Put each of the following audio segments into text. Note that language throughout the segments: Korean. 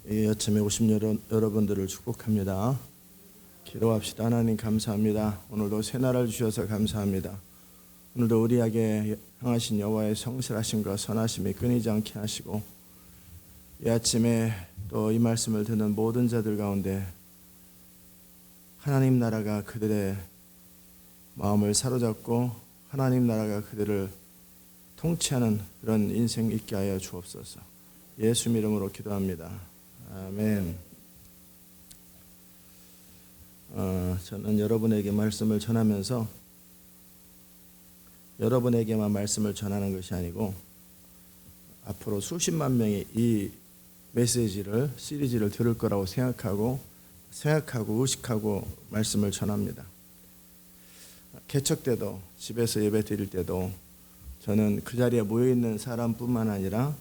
이 아침에 오신 여러분들을 축복합니다. 기도합시다. 하나님 감사합니다. 오늘도 새 날을 주셔서 감사합니다. 오늘도 우리에게 향하신 여호와의 성실하심과 선하심이 끊이지 않게 하시고 이 아침에 또 이 말씀을 듣는 모든 자들 가운데 하나님 나라가 그들의 마음을 사로잡고 하나님 나라가 그들을 통치하는 그런 인생 있게 하여 주옵소서. 예수 이름으로 기도합니다. 아멘. 저는 여러분에게 말씀을 전하면서 여러분에게만 말씀을 전하는 것이 아니고 앞으로 수십만 명이 이 메시지를 시리즈를 들을 거라고 생각하고 의식하고 말씀을 전합니다. 개척 때도 집에서 예배 드릴 때도 저는 그 자리에 모여 있는 사람뿐만 아니라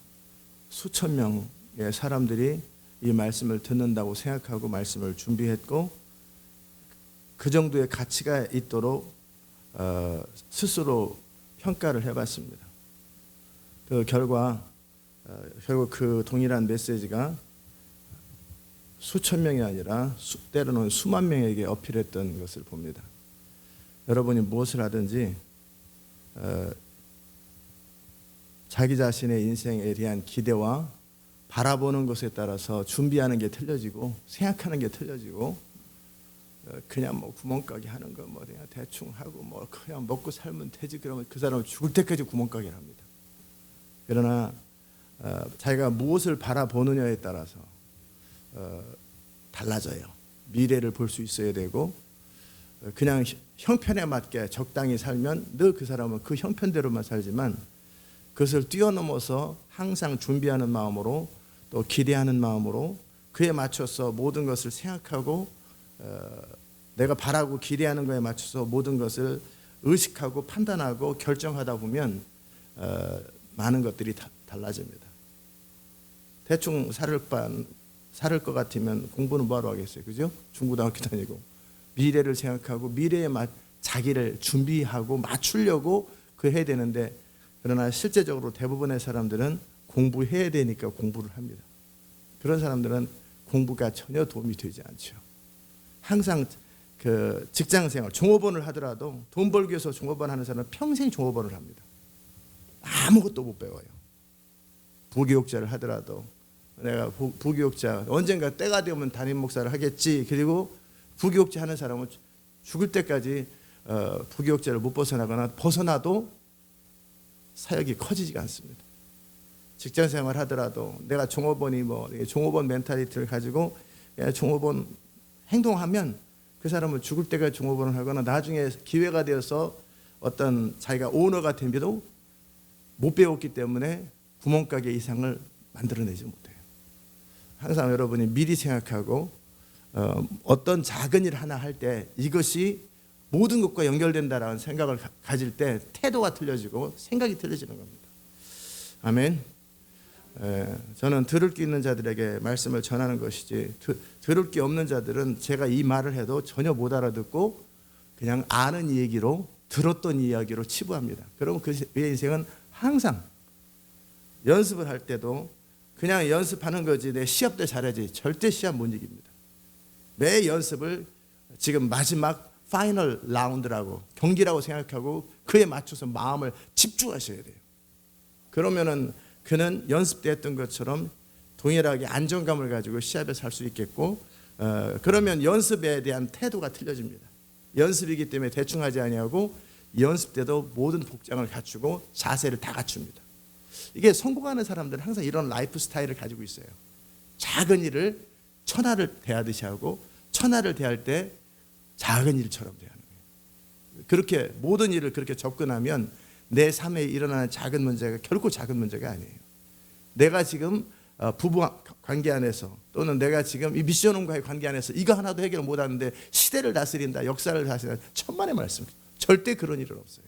수천 명의 사람들이 이 말씀을 듣는다고 생각하고 말씀을 준비했고 그 정도의 가치가 있도록 스스로 평가를 해봤습니다. 그 결과 결국 그 동일한 메시지가 수천 명이 아니라 때로는 수만 명에게 어필했던 것을 봅니다. 여러분이 무엇을 하든지 자기 자신의 인생에 대한 기대와 바라보는 것에 따라서 준비하는 게 틀려지고 생각하는 게 틀려지고 그냥 뭐 구멍가게 하는 거 뭐 그냥 대충 하고 뭐 그냥 먹고 살면 되지 그러면 그 사람은 죽을 때까지 구멍가게를 합니다. 그러나 자기가 무엇을 바라보느냐에 따라서 달라져요. 미래를 볼 수 있어야 되고 그냥 형편에 맞게 적당히 살면 늘 그 사람은 그 형편대로만 살지만 그것을 뛰어넘어서 항상 준비하는 마음으로 또 기대하는 마음으로 그에 맞춰서 모든 것을 생각하고 내가 바라고 기대하는 것에 맞춰서 모든 것을 의식하고 판단하고 결정하다 보면 많은 것들이 달라집니다. 대충 살을 것 같으면 공부는 뭐하러 하겠어요, 그죠? 중고등학교 다니고 미래를 생각하고 미래에 자기를 준비하고 맞추려고 해야 되는데 그러나 실제적으로 대부분의 사람들은 공부해야 되니까 공부를 합니다. 그런 사람들은 공부가 전혀 도움이 되지 않죠. 항상 그 직장생활, 종업원을 하더라도 돈 벌기 위해서 종업원 하는 사람은 평생 종업원을 합니다. 아무것도 못 배워요. 부교육자를 하더라도 내가 부교육자 언젠가 때가 되면 담임 목사를 하겠지. 그리고 부교육자 하는 사람은 죽을 때까지 부교육자를 못 벗어나거나 벗어나도 사역이 커지지가 않습니다. 직장생활 하더라도 내가 종업원이 종업원 멘탈리티를 가지고 종업원 행동하면 그 사람은 죽을 때까지 종업원을 하거나 나중에 기회가 되어서 어떤 자기가 오너가 되면도 못 배웠기 때문에 구멍가게 이상을 만들어내지 못해요. 항상 여러분이 미리 생각하고 어떤 작은 일 하나 할 때 이것이 모든 것과 연결된다라는 생각을 가질 때 태도가 틀려지고 생각이 틀려지는 겁니다. 아멘. 저는 들을 게 있는 자들에게 말씀을 전하는 것이지 들을 게 없는 자들은 제가 이 말을 해도 전혀 못 알아듣고 그냥 아는 얘기로 들었던 이야기로 치부합니다. 그러면 그의 인생은 항상 연습을 할 때도 그냥 연습하는 거지 내 시합 때 잘하지 절대 시합 못 이깁니다. 매 연습을 지금 마지막 파이널 라운드라고 경기라고 생각하고 그에 맞춰서 마음을 집중하셔야 돼요. 그러면은 그는 연습 때 했던 것처럼 동일하게 안정감을 가지고 시합에 살 수 있겠고 그러면 연습에 대한 태도가 틀려집니다. 연습이기 때문에 대충 하지 아니하고 연습 때도 모든 복장을 갖추고 자세를 다 갖춥니다. 이게 성공하는 사람들은 항상 이런 라이프 스타일을 가지고 있어요. 작은 일을 천하를 대하듯이 하고 천하를 대할 때 작은 일처럼 대하는 거예요. 그렇게 모든 일을 그렇게 접근하면 내 삶에 일어나는 작은 문제가 결코 작은 문제가 아니에요. 내가 지금 부부 관계 안에서 또는 내가 지금 이 미션홈과의 관계 안에서 이거 하나도 해결 못하는데 시대를 다스린다, 역사를 다스린다, 천만의 말씀. 절대 그런 일은 없어요.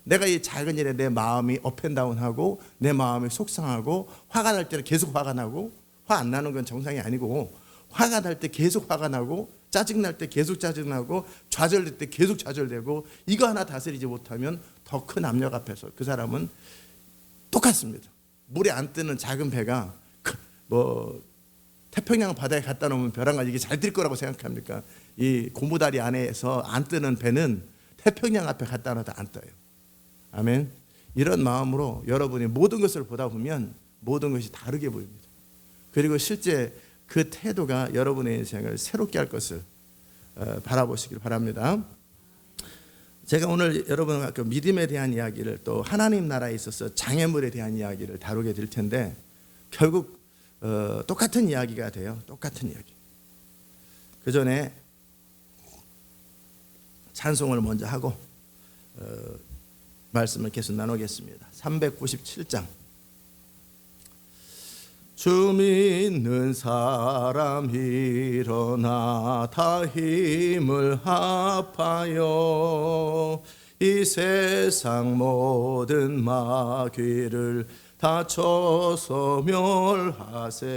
내가 이 작은 일에 내 마음이 업앤다운하고 내 마음이 속상하고 화가 날 때는 계속 화가 나고 화 안 나는 건 정상이 아니고 화가 날 때 계속 화가 나고 짜증날 때 계속 짜증나고 좌절될 때 계속 좌절되고 이거 하나 다스리지 못하면 더 큰 압력 앞에서 그 사람은 똑같습니다. 물에 안 뜨는 작은 배가 태평양 바다에 갖다 놓으면 벼랑간 이게 잘 뜰 거라고 생각합니까? 이 고무다리 안에서 안 뜨는 배는 태평양 앞에 갖다 놔도 안 떠요. 아멘. 이런 마음으로 여러분이 모든 것을 보다 보면 모든 것이 다르게 보입니다. 그리고 실제 그 태도가 여러분의 인생을 새롭게 할 것을 바라보시길 바랍니다. 제가 오늘 여러분과 그 믿음에 대한 이야기를 또 하나님 나라에 있어서 장애물에 대한 이야기를 다루게 될 텐데 결국 똑같은 이야기가 돼요. 똑같은 이야기. 그 전에 찬송을 먼저 하고 말씀을 계속 나누겠습니다. 397장. 주 믿는 사람 일어나 다 힘을 합하여 이 세상 모든 마귀를 다 쳐서 멸하세.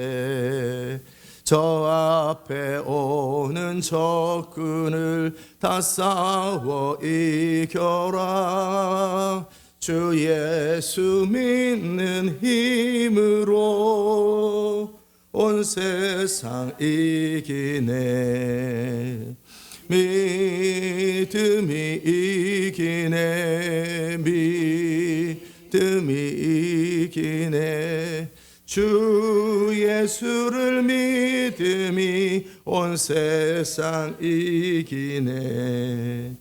저 앞에 오는 적군을 다 싸워 이겨라. 주 예수 믿는 힘으로 온 세상 이기네. 믿음이 이기네. 믿음이 이기네. 주 예수를 믿음이 온 세상 이기네.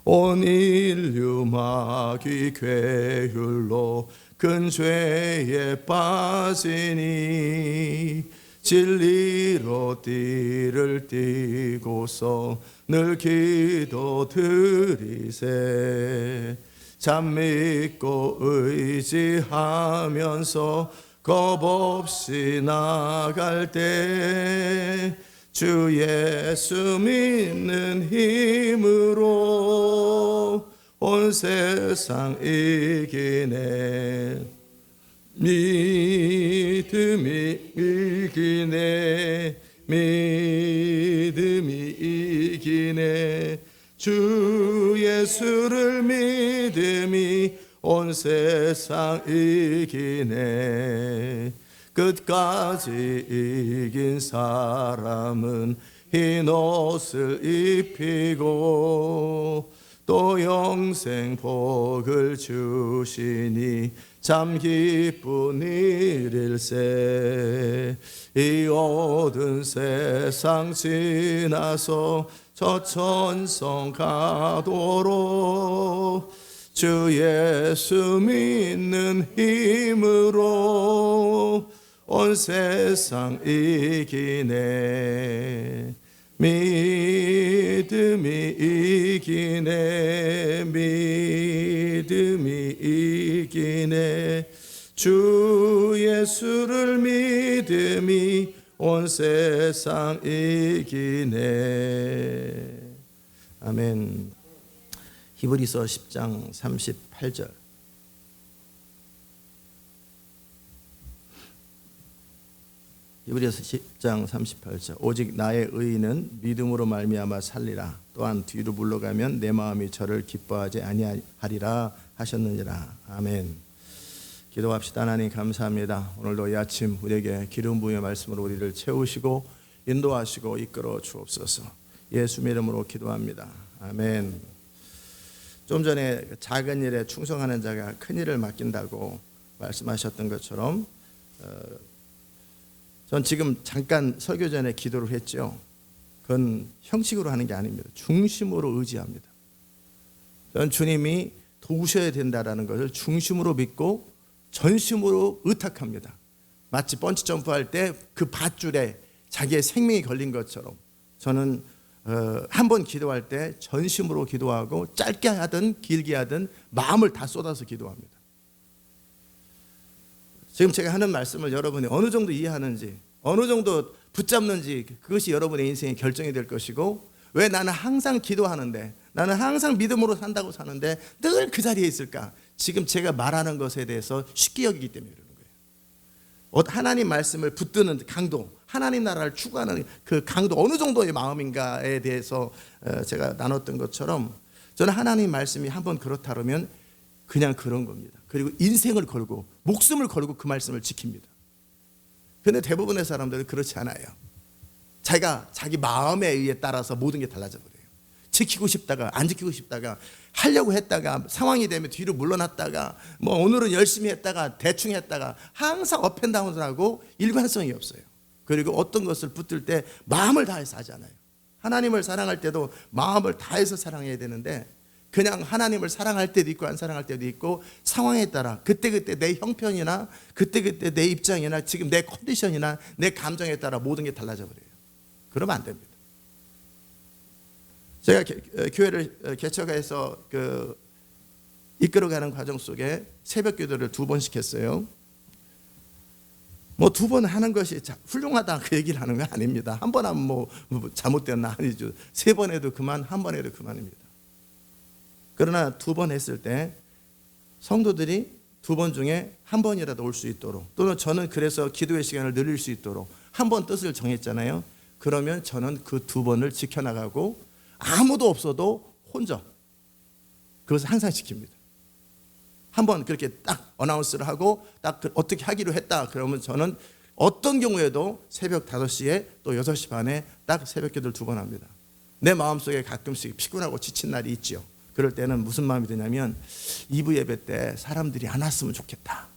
온 인류 마귀 괴율로 큰 죄에 빠지니 진리로 띠를 띠고서 늘 기도 드리세. 잠 믿고 의지하면서 겁 없이 나갈 때 주 예수 믿는 힘으로 온 세상 이기네. 믿음이 이기네. 믿음이 이기네. 주 예수를 믿음이 온 세상 이기네. 끝까지 이긴 사람은 흰 옷을 입히고 또 영생 복을 주시니 참 기쁜 일일세. 이 모든 세상 지나서 저 천성 가도록 주 예수 믿는 힘으로 온 세상 이기네. 믿음이 이기네. 믿음이 이기네. 주 예수를 믿음이 온 세상 이기네. 아멘. 히브리서 10장 38절. 히브리서 10장 38절. 오직 나의 의인은 믿음으로 말미암아 살리라. 또한 뒤로 물러가면 내 마음이 저를 기뻐하지 아니하리라 하셨느니라. 아멘. 기도합시다. 하나님 감사합니다. 오늘도 이 아침 우리에게 기름 부음의 말씀으로 우리를 채우시고 인도하시고 이끌어 주옵소서. 예수 이름으로 기도합니다. 아멘. 좀 전에 작은 일에 충성하는 자가 큰 일을 맡긴다고 말씀하셨던 것처럼 전 지금 잠깐 설교 전에 기도를 했죠. 그건 형식으로 하는 게 아닙니다. 중심으로 의지합니다. 전 주님이 도우셔야 된다라는 것을 중심으로 믿고 전심으로 의탁합니다. 마치 번치 점프할 때 그 밧줄에 자기의 생명이 걸린 것처럼 저는 한 번 기도할 때 전심으로 기도하고 짧게 하든 길게 하든 마음을 다 쏟아서 기도합니다. 지금 제가 하는 말씀을 여러분이 어느 정도 이해하는지 어느 정도 붙잡는지 그것이 여러분의 인생의 결정이 될 것이고, 왜 나는 항상 기도하는데 나는 항상 믿음으로 산다고 사는데 늘 그 자리에 있을까? 지금 제가 말하는 것에 대해서 쉽게 여기기 때문에 그러는 거예요. 하나님 말씀을 붙드는 강도, 하나님 나라를 추구하는 그 강도 어느 정도의 마음인가에 대해서 제가 나눴던 것처럼 저는 하나님 말씀이 한번 그렇다 그러면 그냥 그런 겁니다. 그리고 인생을 걸고 목숨을 걸고 그 말씀을 지킵니다. 그런데 대부분의 사람들은 그렇지 않아요. 자기 마음에 의해 따라서 모든 게 달라져 버려요. 지키고 싶다가 안 지키고 싶다가 하려고 했다가 상황이 되면 뒤로 물러났다가 뭐 오늘은 열심히 했다가 대충 했다가 항상 업앤다운을 하고 일관성이 없어요. 그리고 어떤 것을 붙들 때 마음을 다해서 하잖아요. 하나님을 사랑할 때도 마음을 다해서 사랑해야 되는데 그냥 하나님을 사랑할 때도 있고 안 사랑할 때도 있고 상황에 따라 그때그때 내 형편이나 그때그때 내 입장이나 지금 내 컨디션이나 내 감정에 따라 모든 게 달라져 버려요. 그러면 안 됩니다. 제가 교회를 개척해서 이끌어가는 과정 속에 새벽 기도를 2번씩 했어요. 뭐 2번 하는 것이 훌륭하다 그 얘기를 하는 건 아닙니다. 한 번 하면 뭐 잘못됐나 아니죠. 3번 해도 그만, 한 번 해도 그만입니다. 그러나 2번 했을 때 성도들이 2번 중에 한 번이라도 올 수 있도록 또는 저는 그래서 기도의 시간을 늘릴 수 있도록 한 번 뜻을 정했잖아요. 그러면 저는 그 2번을 지켜나가고 아무도 없어도 혼자 그것을 항상 지킵니다. 한번 그렇게 딱 어나운스를 하고 딱 어떻게 하기로 했다 그러면 저는 어떤 경우에도 새벽 5시에 또 6시 반에 딱 새벽 기도를 2번 합니다. 내 마음속에 가끔씩 피곤하고 지친 날이 있죠. 그럴 때는 무슨 마음이 드냐면 2부 예배 때 사람들이 안 왔으면 좋겠다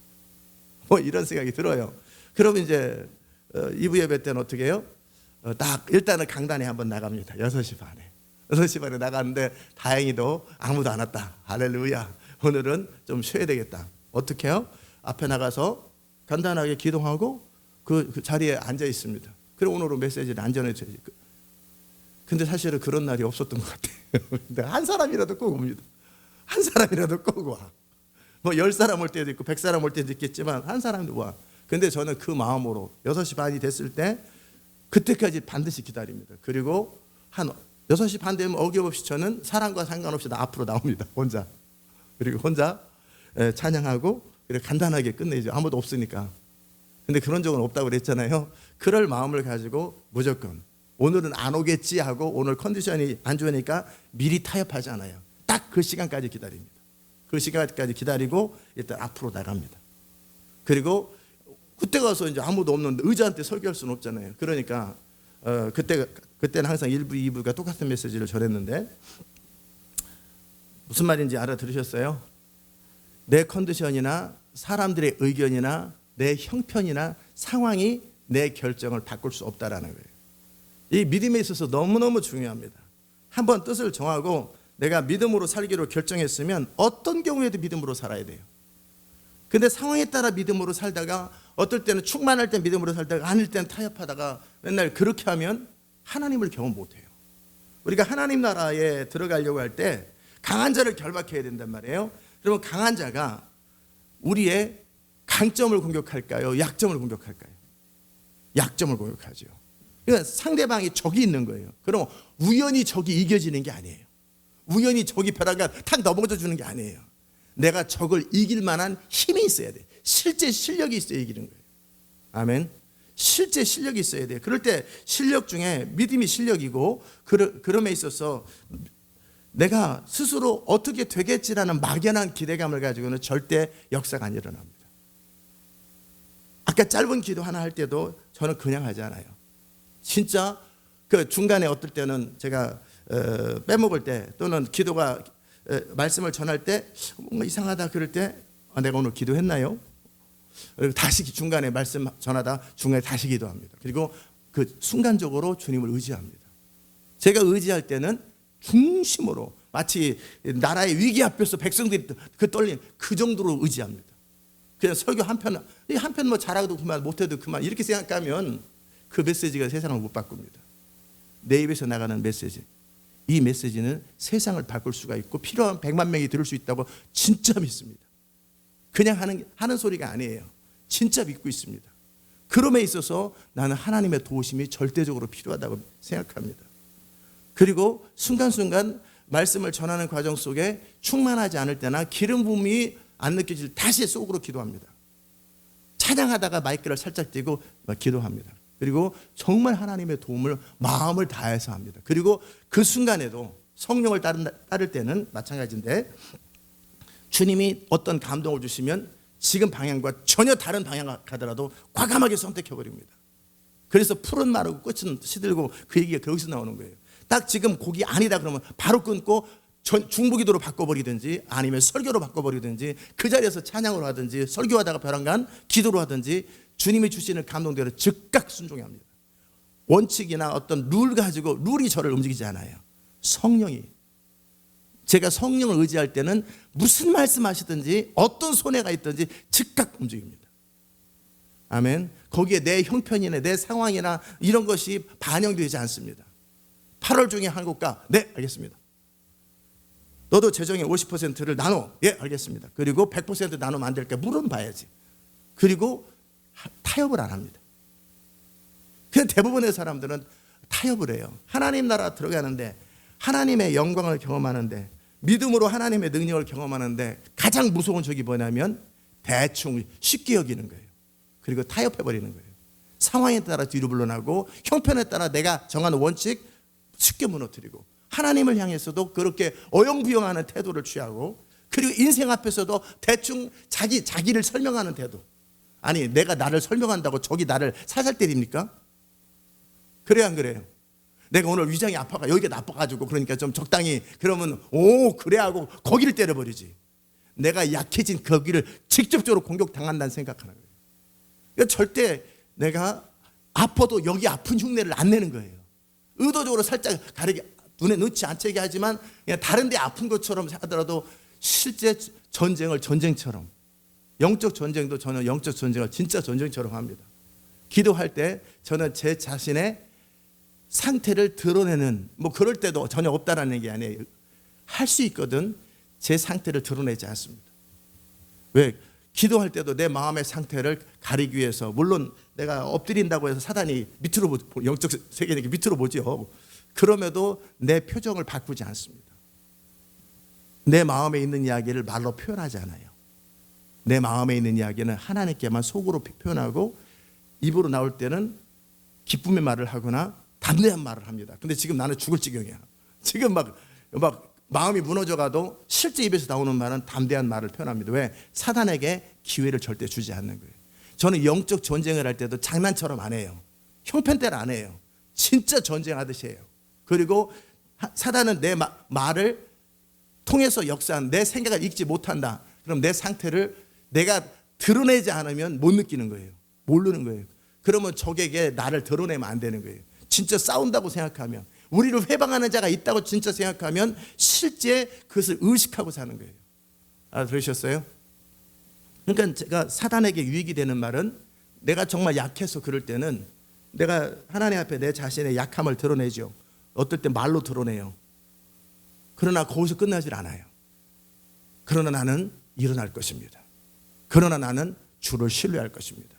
뭐 이런 생각이 들어요. 그러면 이제 2부 예배 때는 어떻게 해요? 딱 일단은 강단에 한번 나갑니다. 6시 반에 6시 반에 나갔는데 다행히도 아무도 안 왔다. 할렐루야. 오늘은 좀 쉬어야 되겠다. 어떻게 해요? 앞에 나가서 간단하게 기도하고 그 자리에 앉아 있습니다. 그리고 오늘은 메시지를 안전해줘야지. 근데 사실은 그런 날이 없었던 것 같아요. 근데 한 사람이라도 꼭 옵니다. 한 사람이라도 꼭 와. 뭐 10사람 올 때도 있고 100사람 올 때도 있겠지만 한 사람도 와. 근데 저는 그 마음으로 6시 반이 됐을 때 그때까지 반드시 기다립니다. 그리고 한 6시 반 되면 어김없이 저는 사람과 상관없이 앞으로 나옵니다. 혼자. 그리고 혼자 찬양하고 그리고 간단하게 끝내죠. 아무도 없으니까. 근데 그런 적은 없다고 그랬잖아요. 그럴 마음을 가지고 무조건 오늘은 안 오겠지 하고 오늘 컨디션이 안 좋으니까 미리 타협하지 않아요. 딱 그 시간까지 기다립니다. 그 시간까지 기다리고 일단 앞으로 나갑니다. 그리고 그때 가서 이제 아무도 없는 의자한테 설교할 수는 없잖아요. 그러니까 그때는 항상 1부, 2부가 똑같은 메시지를 전했는데 무슨 말인지 알아들으셨어요? 내 컨디션이나 사람들의 의견이나 내 형편이나 상황이 내 결정을 바꿀 수 없다라는 거예요. 이 믿음에 있어서 너무너무 중요합니다. 한번 뜻을 정하고 내가 믿음으로 살기로 결정했으면 어떤 경우에도 믿음으로 살아야 돼요. 근데 상황에 따라 믿음으로 살다가 어떨 때는 충만할 때 믿음으로 살다가 아닐 때는 타협하다가 맨날 그렇게 하면 하나님을 경험 못해요. 우리가 하나님 나라에 들어가려고 할 때 강한 자를 결박해야 된단 말이에요. 그러면 강한 자가 우리의 강점을 공격할까요? 약점을 공격할까요? 약점을 공격하죠. 그러니까 상대방이 적이 있는 거예요. 그럼 우연히 적이 이겨지는 게 아니에요. 우연히 적이 벼랑간 탁 넘어져 주는 게 아니에요. 내가 적을 이길 만한 힘이 있어야 돼. 실제 실력이 있어야 이기는 거예요. 아멘. 실제 실력이 있어야 돼요. 그럴 때 실력 중에 믿음이 실력이고 그럼에 있어서 내가 스스로 어떻게 되겠지라는 막연한 기대감을 가지고는 절대 역사가 안 일어납니다. 아까 짧은 기도 하나 할 때도 저는 그냥 하지 않아요. 진짜 그 중간에 어떨 때는 제가 빼먹을 때 또는 기도가 말씀을 전할 때 뭔가 이상하다 그럴 때 내가 오늘 기도했나요? 다시 중간에 말씀 전하다 중간에 다시 기도합니다. 그리고 그 순간적으로 주님을 의지합니다. 제가 의지할 때는 중심으로 마치 나라의 위기 앞에서 백성들이 그 떨림 그 정도로 의지합니다. 그냥 설교 한편 뭐 잘하도 그만 못해도 그만 이렇게 생각하면 그 메시지가 세상을 못 바꿉니다. 내 입에서 나가는 메시지, 이 메시지는 세상을 바꿀 수가 있고 필요한 100만 명이 들을 수 있다고 진짜 믿습니다. 그냥 하는 소리가 아니에요. 진짜 믿고 있습니다. 그럼에 있어서 나는 하나님의 도우심이 절대적으로 필요하다고 생각합니다. 그리고 순간순간 말씀을 전하는 과정 속에 충만하지 않을 때나 기름 부음이 안 느껴질 때 다시 속으로 기도합니다. 찬양하다가 마이크를 살짝 띄고 기도합니다. 그리고 정말 하나님의 도움을 마음을 다해서 합니다. 그리고 그 순간에도 성령을 따를 때는 마찬가지인데 주님이 어떤 감동을 주시면 지금 방향과 전혀 다른 방향 가더라도 과감하게 선택해버립니다. 그래서 풀은 마르고 끝은 시들고 그 얘기가 거기서 나오는 거예요. 딱 지금 곡이 아니다 그러면 바로 끊고 중보기도로 바꿔버리든지 아니면 설교로 바꿔버리든지 그 자리에서 찬양으로 하든지 설교하다가 벼랑간 기도로 하든지 주님이 주시는 감동대로 즉각 순종해야 합니다. 원칙이나 어떤 룰 가지고 룰이 저를 움직이지 않아요. 성령이. 제가 성령을 의지할 때는 무슨 말씀하시든지 어떤 손해가 있든지 즉각 움직입니다. 아멘. 거기에 내 형편이나 내 상황이나 이런 것이 반영되지 않습니다. 8월 중에 한국가 네 알겠습니다. 너도 재정의 50%를 나눠. 예 알겠습니다. 그리고 100% 나누면 안 될까 물어봐야지. 그리고 타협을 안 합니다. 그냥 대부분의 사람들은 타협을 해요. 하나님 나라 들어가는데 하나님의 영광을 경험하는데 믿음으로 하나님의 능력을 경험하는데 가장 무서운 적이 뭐냐면 대충 쉽게 여기는 거예요. 그리고 타협해버리는 거예요. 상황에 따라 뒤로 물러나고 형편에 따라 내가 정하는 원칙 쉽게 무너뜨리고 하나님을 향해서도 그렇게 어영부영하는 태도를 취하고 그리고 인생 앞에서도 대충 자기를 설명하는 태도. 아니 내가 나를 설명한다고 저기 나를 살살 때립니까? 그래야 안 그래요? 내가 오늘 위장이 아파가 여기가 나빠가지고 그러니까 좀 적당히 그러면 오 그래 하고 거기를 때려버리지. 내가 약해진 거기를 직접적으로 공격당한다는 생각하는 거예요. 그러니까 절대 내가 아파도 여기 아픈 흉내를 안 내는 거예요. 의도적으로 살짝 가리게 눈에 넣지 않게 하지만 그냥 다른 데 아픈 것처럼 하더라도 실제 전쟁을 전쟁처럼 영적 전쟁도 저는 영적 전쟁을 진짜 전쟁처럼 합니다. 기도할 때 저는 제 자신의 상태를 드러내는 뭐 그럴 때도 전혀 없다라는 게 아니에요. 할 수 있거든 제 상태를 드러내지 않습니다. 왜? 기도할 때도 내 마음의 상태를 가리기 위해서 물론 내가 엎드린다고 해서 사단이 밑으로 영적 세계는 밑으로 보죠. 그럼에도 내 표정을 바꾸지 않습니다. 내 마음에 있는 이야기를 말로 표현하지 않아요. 내 마음에 있는 이야기는 하나님께만 속으로 표현하고 입으로 나올 때는 기쁨의 말을 하거나 담대한 말을 합니다. 근데 지금 나는 죽을 지경이야. 지금 막 마음이 무너져가도 실제 입에서 나오는 말은 담대한 말을 표현합니다. 왜? 사단에게 기회를 절대 주지 않는 거예요. 저는 영적 전쟁을 할 때도 장난처럼 안 해요. 형편대로 안 해요. 진짜 전쟁하듯이 해요. 그리고 사단은 내 말을 통해서 역사한 내 생각을 읽지 못한다. 그럼 내 상태를 내가 드러내지 않으면 못 느끼는 거예요. 모르는 거예요. 그러면 적에게 나를 드러내면 안 되는 거예요. 진짜 싸운다고 생각하면 우리를 회방하는 자가 있다고 진짜 생각하면 실제 그것을 의식하고 사는 거예요. 들으셨어요? 그러니까 제가 사단에게 유익이 되는 말은 내가 정말 약해서 그럴 때는 내가 하나님 앞에 내 자신의 약함을 드러내죠. 어떨 때 말로 드러내요. 그러나 거기서 끝나질 않아요. 그러나 나는 일어날 것입니다. 그러나 나는 주를 신뢰할 것입니다.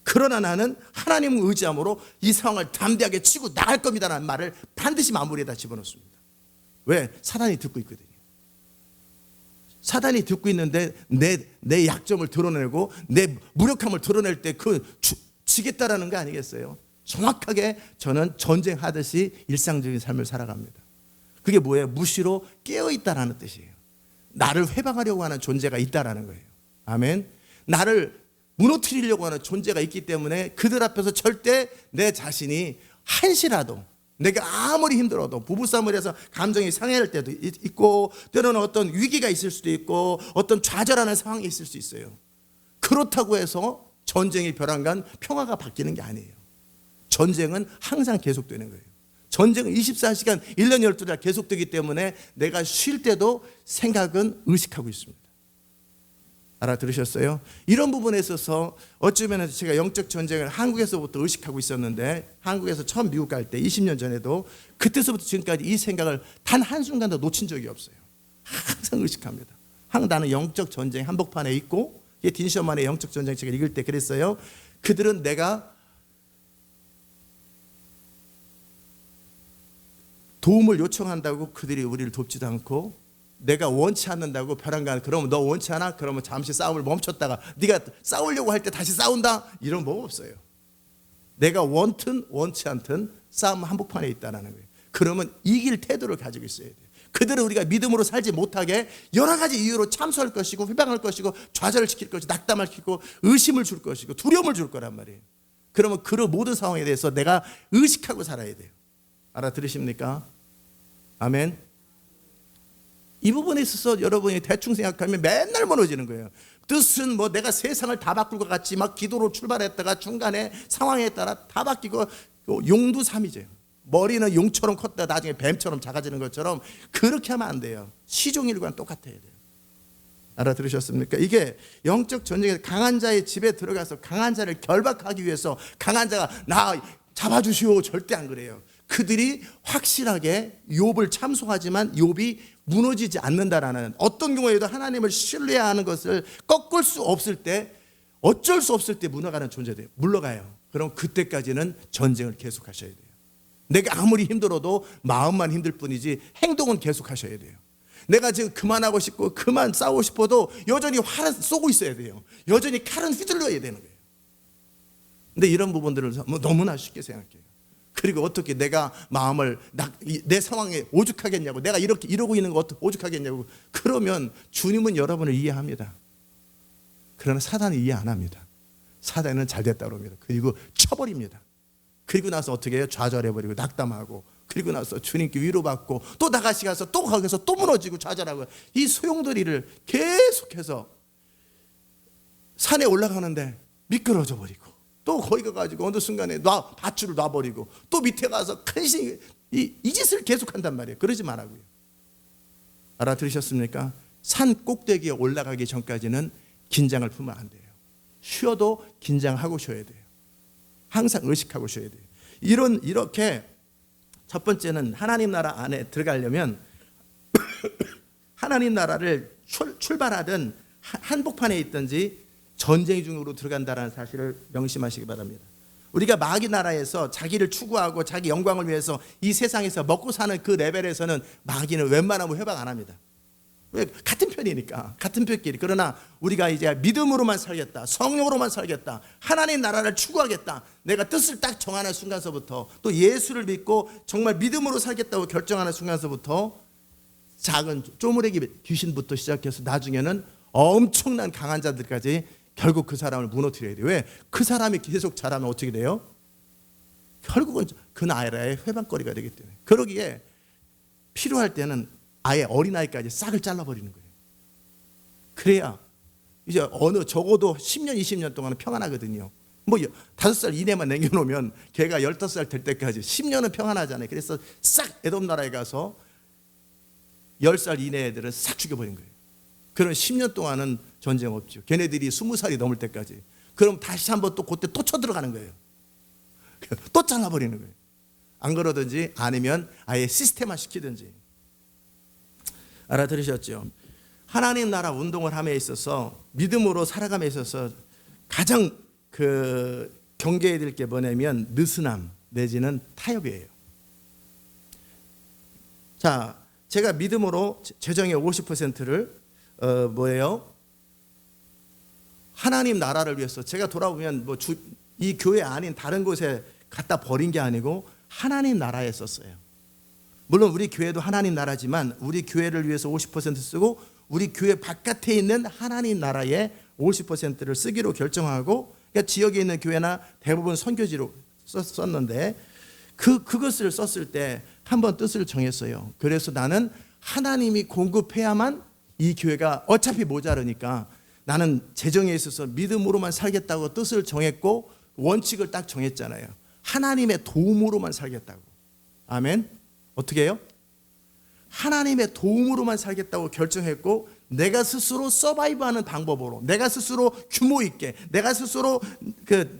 그러나 나는 하나님을 의지함으로 이 상황을 담대하게 치고 나갈 겁니다라는 말을 반드시 마무리에다 집어넣습니다. 왜? 사단이 듣고 있거든요. 사단이 듣고 있는데 내 약점을 드러내고 내 무력함을 드러낼 때 지겠다라는 거 아니겠어요? 정확하게 저는 전쟁하듯이 일상적인 삶을 살아갑니다. 그게 뭐예요? 무시로 깨어있다라는 뜻이에요. 나를 회방하려고 하는 존재가 있다라는 거예요. 아멘. 나를 무너뜨리려고 하는 존재가 있기 때문에 그들 앞에서 절대 내 자신이 한시라도 내가 아무리 힘들어도 부부싸움을 해서 감정이 상해할 때도 있고 때로는 어떤 위기가 있을 수도 있고 어떤 좌절하는 상황이 있을 수 있어요. 그렇다고 해서 전쟁이 벼랑간 평화가 바뀌는 게 아니에요. 전쟁은 항상 계속되는 거예요. 전쟁은 24시간 1년 12달 계속되기 때문에 내가 쉴 때도 생각은 의식하고 있습니다. 알아들으셨어요? 이런 부분에 있어서 어쩌면 제가 영적 전쟁을 한국에서부터 의식하고 있었는데 한국에서 처음 미국 갈 때 20년 전에도 그때서부터 지금까지 이 생각을 단 한순간도 놓친 적이 없어요. 항상 의식합니다. 항상 나는 영적 전쟁 한복판에 있고 딘 셔먼의 영적 전쟁 책을 읽을 때 그랬어요. 그들은 내가 도움을 요청한다고 그들이 우리를 돕지도 않고 내가 원치 않는다고 벼랑간 그러면 너 원치 않아? 그러면 잠시 싸움을 멈췄다가 네가 싸우려고 할 때 다시 싸운다? 이런 법 없어요. 내가 원튼 원치 않든 싸움 한복판에 있다는 거예요. 그러면 이길 태도를 가지고 있어야 돼요. 그들은 우리가 믿음으로 살지 못하게 여러 가지 이유로 참소할 것이고 회방할 것이고 좌절을 시킬 것이고 낙담을 시키고 의심을 줄 것이고 두려움을 줄 거란 말이에요. 그러면 그 모든 상황에 대해서 내가 의식하고 살아야 돼요. 알아들으십니까? 아멘. 이 부분에 있어서 여러분이 대충 생각하면 맨날 무너지는 거예요. 뜻은 뭐 내가 세상을 다 바꿀 것 같이 막 기도로 출발했다가 중간에 상황에 따라 다 바뀌고, 용두삼이죠. 머리는 용처럼 컸다 나중에 뱀처럼 작아지는 것처럼 그렇게 하면 안 돼요. 시종일관 똑같아야 돼요. 알아들으셨습니까? 이게 영적 전쟁에서 강한 자의 집에 들어가서 강한 자를 결박하기 위해서 강한 자가 나 잡아주시오 절대 안 그래요. 그들이 확실하게 욥을 참소하지만 욥이 무너지지 않는다라는, 어떤 경우에도 하나님을 신뢰하는 것을 꺾을 수 없을 때, 어쩔 수 없을 때 무너가는 존재돼요. 물러가요. 그럼 그때까지는 전쟁을 계속하셔야 돼요. 내가 아무리 힘들어도 마음만 힘들 뿐이지 행동은 계속하셔야 돼요. 내가 지금 그만하고 싶고 그만 싸우고 싶어도 여전히 활은 쏘고 있어야 돼요. 여전히 칼은 휘둘러야 되는 거예요. 근데 이런 부분들을 너무나 쉽게 생각해요. 그리고 어떻게 내가 마음을 내 상황에 오죽하겠냐고, 내가 이렇게 이러고 있는 거 어떻게 오죽하겠냐고. 그러면 주님은 여러분을 이해합니다. 그러나 사단은 이해 안 합니다. 사단은 잘 됐다 그럽니다. 그리고 쳐버립니다. 그리고 나서 어떻게 해요? 좌절해버리고 낙담하고, 그리고 나서 주님께 위로받고 또 다시 가서 또 거기서 또 무너지고 좌절하고, 이 소용돌이를 계속해서 산에 올라가는데 미끄러져 버리고, 또 거기 가가지고 어느 순간에 밧줄을 놔버리고, 또 밑에 가서 큰신 이 짓을 계속한단 말이에요. 그러지 말라고요. 알아들으셨습니까? 산 꼭대기에 올라가기 전까지는 긴장을 풀면 안 돼요. 쉬어도 긴장하고 쉬어야 돼요. 항상 의식하고 쉬어야 돼요. 이렇게 첫 번째는 하나님 나라 안에 들어가려면 하나님 나라를 출발하든 한복판에 있든지 전쟁 중으로 들어간다는 사실을 명심하시기 바랍니다. 우리가 마귀 나라에서 자기를 추구하고 자기 영광을 위해서 이 세상에서 먹고 사는 그 레벨에서는 마귀는 웬만하면 회방 안 합니다. 왜? 같은 편이니까, 같은 편끼리. 그러나 우리가 이제 믿음으로만 살겠다, 성령으로만 살겠다, 하나님 나라를 추구하겠다, 내가 뜻을 딱 정하는 순간서부터, 또 예수를 믿고 정말 믿음으로 살겠다고 결정하는 순간서부터 작은 쪼무레기 귀신부터 시작해서 나중에는 엄청난 강한 자들까지 결국 그 사람을 무너뜨려야 돼요. 왜? 그 사람이 계속 자라면 어떻게 돼요? 결국은 그 나라의 회방거리가 되기 때문에. 그러기에 필요할 때는 아예 어린아이까지 싹을 잘라버리는 거예요. 그래야 이제 적어도 10년, 20년 동안은 평안하거든요. 뭐 5살 이내만 남겨놓으면 걔가 15살 될 때까지 10년은 평안하잖아요. 그래서 싹 에돔 나라에 가서 10살 이내 애들은 싹 죽여버린 거예요. 그럼 10년 동안은 전쟁 없죠. 걔네들이 20살이 넘을 때까지. 그럼 다시 한번 또 그때 또 쳐들어가는 거예요. 또 잘라버리는 거예요. 안 그러든지 아니면 아예 시스템화 시키든지. 알아들으셨죠? 하나님 나라 운동을 함에 있어서, 믿음으로 살아감에 있어서 가장 경계해야 될 게 뭐냐면 느슨함 내지는 타협이에요. 자, 제가 믿음으로 재정의 50%를 뭐예요? 하나님 나라를 위해서, 제가 돌아보면 이 교회 아닌 다른 곳에 갖다 버린 게 아니고 하나님 나라에 썼어요. 물론 우리 교회도 하나님 나라지만 우리 교회를 위해서 50% 쓰고 우리 교회 바깥에 있는 하나님 나라에 50%를 쓰기로 결정하고, 그러니까 지역에 있는 교회나 대부분 선교지로 썼는데, 그것을 썼을 때 한번 뜻을 정했어요. 그래서 나는 하나님이 공급해야만, 이 교회가 어차피 모자르니까 나는 재정에 있어서 믿음으로만 살겠다고 뜻을 정했고 원칙을 딱 정했잖아요. 하나님의 도움으로만 살겠다고. 아멘. 어떻게 해요? 하나님의 도움으로만 살겠다고 결정했고, 내가 스스로 서바이브하는 방법으로, 내가 스스로 규모 있게, 내가 스스로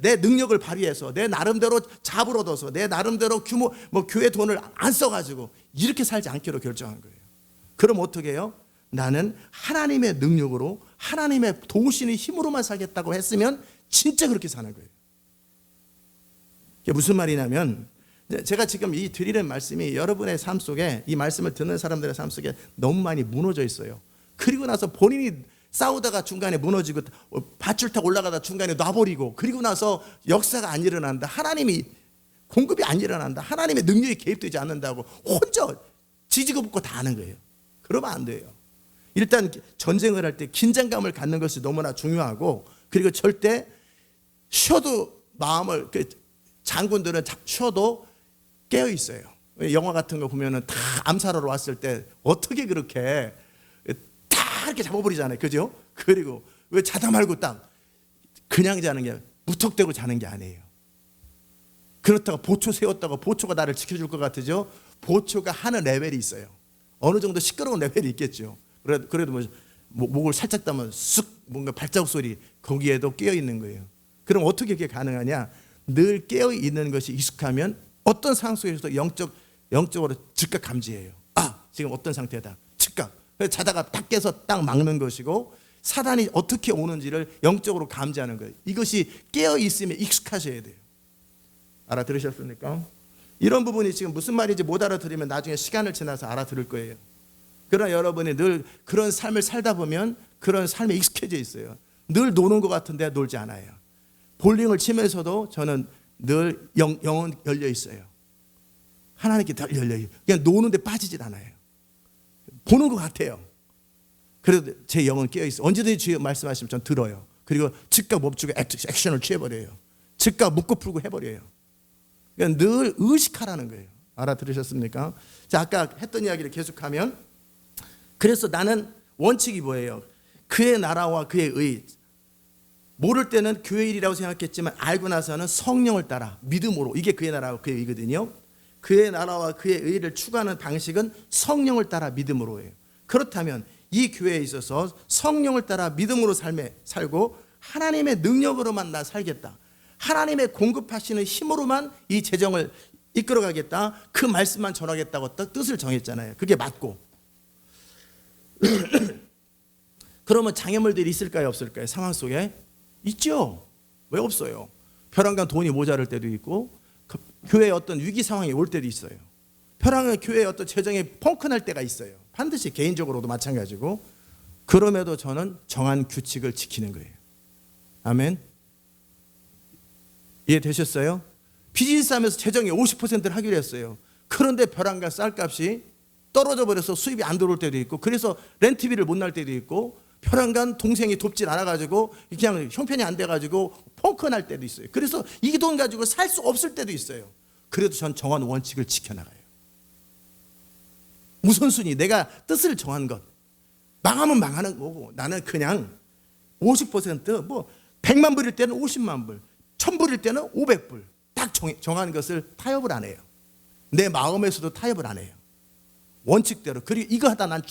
내 능력을 발휘해서 내 나름대로 잡을 얻어서 내 나름대로 교회 돈을 안 써가지고 이렇게 살지 않기로 결정한 거예요. 그럼 어떻게 해요? 나는 하나님의 능력으로, 하나님의 도우시는 힘으로만 살겠다고 했으면 진짜 그렇게 사는 거예요. 이게 무슨 말이냐면, 제가 지금 이 드리는 말씀이 여러분의 삶 속에, 이 말씀을 듣는 사람들의 삶 속에 너무 많이 무너져 있어요. 그리고 나서 본인이 싸우다가 중간에 무너지고 밧줄 타고 올라가다 중간에 놔버리고, 그리고 나서 역사가 안 일어난다, 하나님이 공급이 안 일어난다, 하나님의 능력이 개입되지 않는다고 혼자 지지고 볶고 다 하는 거예요. 그러면 안 돼요. 일단 전쟁을 할 때 긴장감을 갖는 것이 너무나 중요하고, 그리고 절대 쉬어도 마음을 장군들은 쉬어도 깨어 있어요. 영화 같은 거 보면은 다 암살하러 왔을 때 어떻게 그렇게 다 이렇게 잡아버리잖아요, 그죠? 그리고 왜 자다 말고 딱 그냥 자는 게 무턱대고 자는 게 아니에요. 그렇다고 보초 세웠다고 보초가 나를 지켜줄 것 같으죠? 보초가 하는 레벨이 있어요. 어느 정도 시끄러운 레벨이 있겠죠. 그래도 뭐 목을 살짝 따면 쑥 뭔가 발자국 소리 거기에도 깨어 있는 거예요. 그럼 어떻게 그게 가능하냐? 늘 깨어 있는 것이 익숙하면 어떤 상황 속에서도 영적으로 즉각 감지해요. 아, 지금 어떤 상태다. 즉각. 자다가 딱 깨서 딱 막는 것이고 사단이 어떻게 오는지를 영적으로 감지하는 거예요. 이것이 깨어 있으면 익숙하셔야 돼요. 알아들으셨습니까? 이런 부분이 지금 무슨 말인지 못 알아들으면 나중에 시간을 지나서 알아들을 거예요. 그러나 여러분이 늘 그런 삶을 살다 보면 그런 삶에 익숙해져 있어요. 늘 노는 것 같은데 놀지 않아요. 볼링을 치면서도 저는 늘 영은 열려 있어요. 하나님께 다 열려요. 그냥 노는데 빠지질 않아요. 보는 것 같아요. 그래도 제 영은 깨어 있어요. 언제든지 주여 말씀하시면 전 들어요. 그리고 즉각 멈추고 액션을 취해버려요. 즉각 묻고 풀고 해버려요. 그러니까 늘 의식하라는 거예요. 알아들으셨습니까? 자, 아까 했던 이야기를 계속하면 그래서 나는 원칙이 뭐예요? 그의 나라와 그의 의. 모를 때는 교회 일이라고 생각했지만 알고 나서는 성령을 따라 믿음으로. 이게 그의 나라와 그의 의거든요. 그의 나라와 그의 의를 추구하는 방식은 성령을 따라 믿음으로예요. 그렇다면 이 교회에 있어서 성령을 따라 믿음으로 살고 하나님의 능력으로만 나 살겠다. 하나님의 공급하시는 힘으로만 이 재정을 이끌어가겠다. 그 말씀만 전하겠다고 뜻을 정했잖아요. 그게 맞고. 그러면 장애물들이 있을까요, 없을까요? 상황 속에 있죠. 왜 없어요? 벼랑간 돈이 모자랄 때도 있고 교회에 어떤 위기 상황이 올 때도 있어요. 벼랑간 교회에 어떤 재정이 펑크날 때가 있어요. 반드시 개인적으로도 마찬가지고. 그럼에도 저는 정한 규칙을 지키는 거예요. 아멘. 이해되셨어요? 비즈니스 하면서 재정이 50%를 하기로 했어요. 그런데 벼랑간 쌀값이 떨어져 버려서 수입이 안 들어올 때도 있고, 그래서 렌트비를 못 날 때도 있고, 벼랑간 동생이 돕질 않아가지고 그냥 형편이 안 돼가지고 펑크 날 때도 있어요. 그래서 이 돈 가지고 살 수 없을 때도 있어요. 그래도 전 정한 원칙을 지켜나가요. 우선순위, 내가 뜻을 정한 것. 망하면 망하는 거고, 나는 그냥 50% 뭐 100만 불일 때는 50만 불, 1000불일 때는 500불 딱 정한 것을 타협을 안 해요. 내 마음에서도 타협을 안 해요. 원칙대로. 그리고 이거 하다 난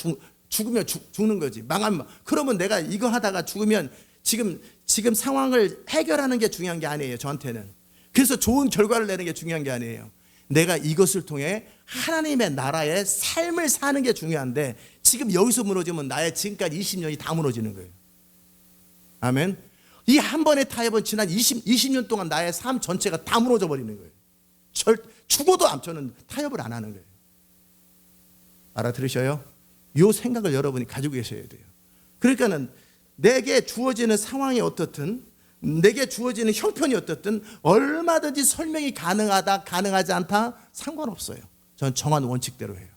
죽으면 죽는 거지. 망하면. 그러면 내가 이거 하다가 죽으면 지금 상황을 해결하는 게 중요한 게 아니에요. 저한테는. 그래서 좋은 결과를 내는 게 중요한 게 아니에요. 내가 이것을 통해 하나님의 나라의 삶을 사는 게 중요한데, 지금 여기서 무너지면 나의 지금까지 20년이 다 무너지는 거예요. 아멘. 이 한 번의 타협은 지난 20년 동안 나의 삶 전체가 다 무너져 버리는 거예요. 죽어도 저는 타협을 안 하는 거예요. 알아들으셔요? 이 생각을 여러분이 가지고 계셔야 돼요. 그러니까는 내게 주어지는 상황이 어떻든, 내게 주어지는 형편이 어떻든 얼마든지 설명이 가능하다, 가능하지 않다 상관없어요. 저는 정한 원칙대로 해요.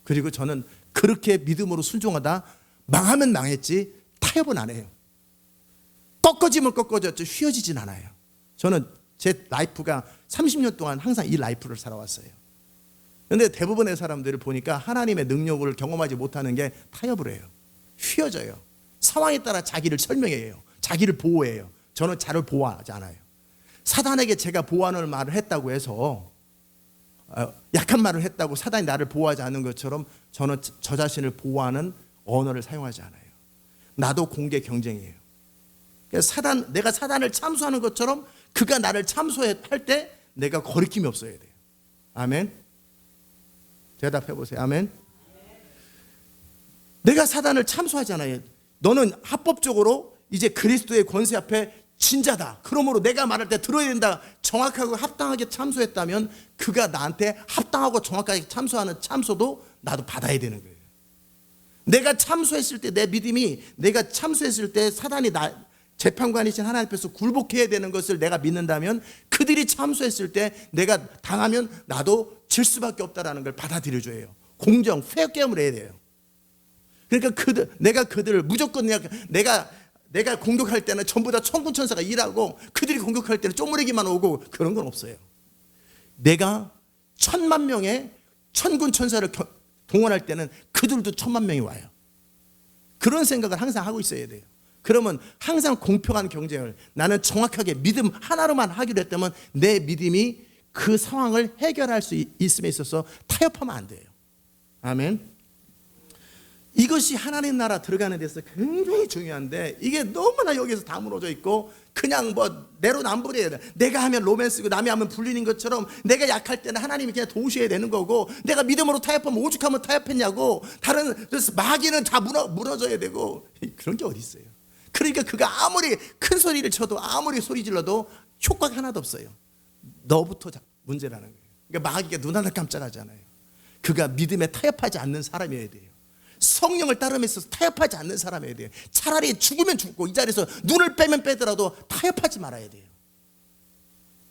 그리고 저는 그렇게 믿음으로 순종하다 망하면 망했지 타협은 안 해요. 꺾어지면 꺾어졌죠. 휘어지진 않아요. 저는 제 라이프가 30년 동안 항상 이 라이프를 살아왔어요. 그런데 대부분의 사람들을 보니까 하나님의 능력을 경험하지 못하는 게 타협을 해요. 휘어져요. 상황에 따라 자기를 설명해요. 자기를 보호해요. 저는 자를 보호하지 않아요. 사단에게 제가 보호하는 말을 했다고 해서 약한 말을 했다고 사단이 나를 보호하지 않는 것처럼 저는 저 자신을 보호하는 언어를 사용하지 않아요. 나도 공개 경쟁이에요. 내가 사단을 참소하는 것처럼 그가 나를 참소할 때 내가 거리낌이 없어야 돼요. 아멘. 대답해 보세요. 아멘. 내가 사단을 참소하잖아요. 너는 합법적으로 이제 그리스도의 권세 앞에 진자다. 그러므로 내가 말할 때 들어야 된다. 정확하고 합당하게 참소했다면 그가 나한테 합당하고 정확하게 참소하는 참소도 나도 받아야 되는 거예요. 내가 참소했을 때 내 믿음이, 내가 참소했을 때 사단이 재판관이신 하나님 앞에서 굴복해야 되는 것을 내가 믿는다면 그들이 참소했을 때 내가 당하면 나도 질 수밖에 없다라는 걸 받아들여줘야 해요. 공정, 페어게임을 해야 돼요. 그러니까 내가 그들을 무조건 내가 내가 공격할 때는 전부 다 천군 천사가 일하고 그들이 공격할 때는 쪼무레기만 오고 그런 건 없어요. 내가 1,000만 명의 천군 천사를 동원할 때는 그들도 1,000만 명이 와요. 그런 생각을 항상 하고 있어야 돼요. 그러면 항상 공평한 경쟁을, 나는 정확하게 믿음 하나로만 하기로 했다면 내 믿음이 그 상황을 해결할 수 있음에 있어서 타협하면 안 돼요. 아멘. 이것이 하나님 나라 들어가는 데서 굉장히 중요한데, 이게 너무나 여기서 다 무너져 있고 그냥 뭐 내로남불이에요. 내가 하면 로맨스고 남이 하면 불륜인 것처럼, 내가 약할 때는 하나님이 그냥 도우셔야 되는 거고, 내가 믿음으로 타협하면 오죽하면 타협했냐고, 다른 마귀는 다 무너져야 되고, 그런 게 어디 있어요. 그러니까 그가 아무리 큰 소리를 쳐도 아무리 소리 질러도 효과가 하나도 없어요. 너부터 문제라는 거예요. 그러니까 마귀가 눈 하나 깜짝하잖아요. 그가 믿음에 타협하지 않는 사람이어야 돼요. 성령을 따르면서 타협하지 않는 사람이어야 돼요. 차라리 죽으면 죽고 이 자리에서 눈을 빼면 빼더라도 타협하지 말아야 돼요.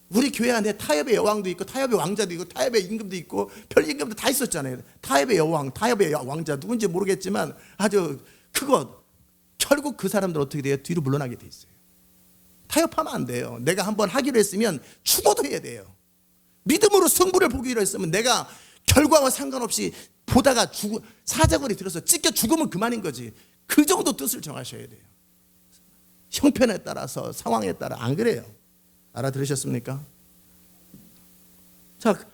우리 교회 안에 타협의 여왕도 있고 타협의 왕자도 있고 타협의 임금도 있고 별 임금도 다 있었잖아요. 타협의 여왕, 타협의 왕자 누군지 모르겠지만 아주 그거 결국 그 사람들 어떻게 돼요? 뒤로 물러나게 돼 있어요. 타협하면 안 돼요. 내가 한번 하기로 했으면 죽어도 해야 돼요. 믿음으로 승부를 보기로 했으면 내가 결과와 상관없이 보다가 사자굴이 들어서 찢겨 죽으면 그만인 거지. 그 정도 뜻을 정하셔야 돼요. 형편에 따라서 상황에 따라 안 그래요. 알아들으셨습니까? 자,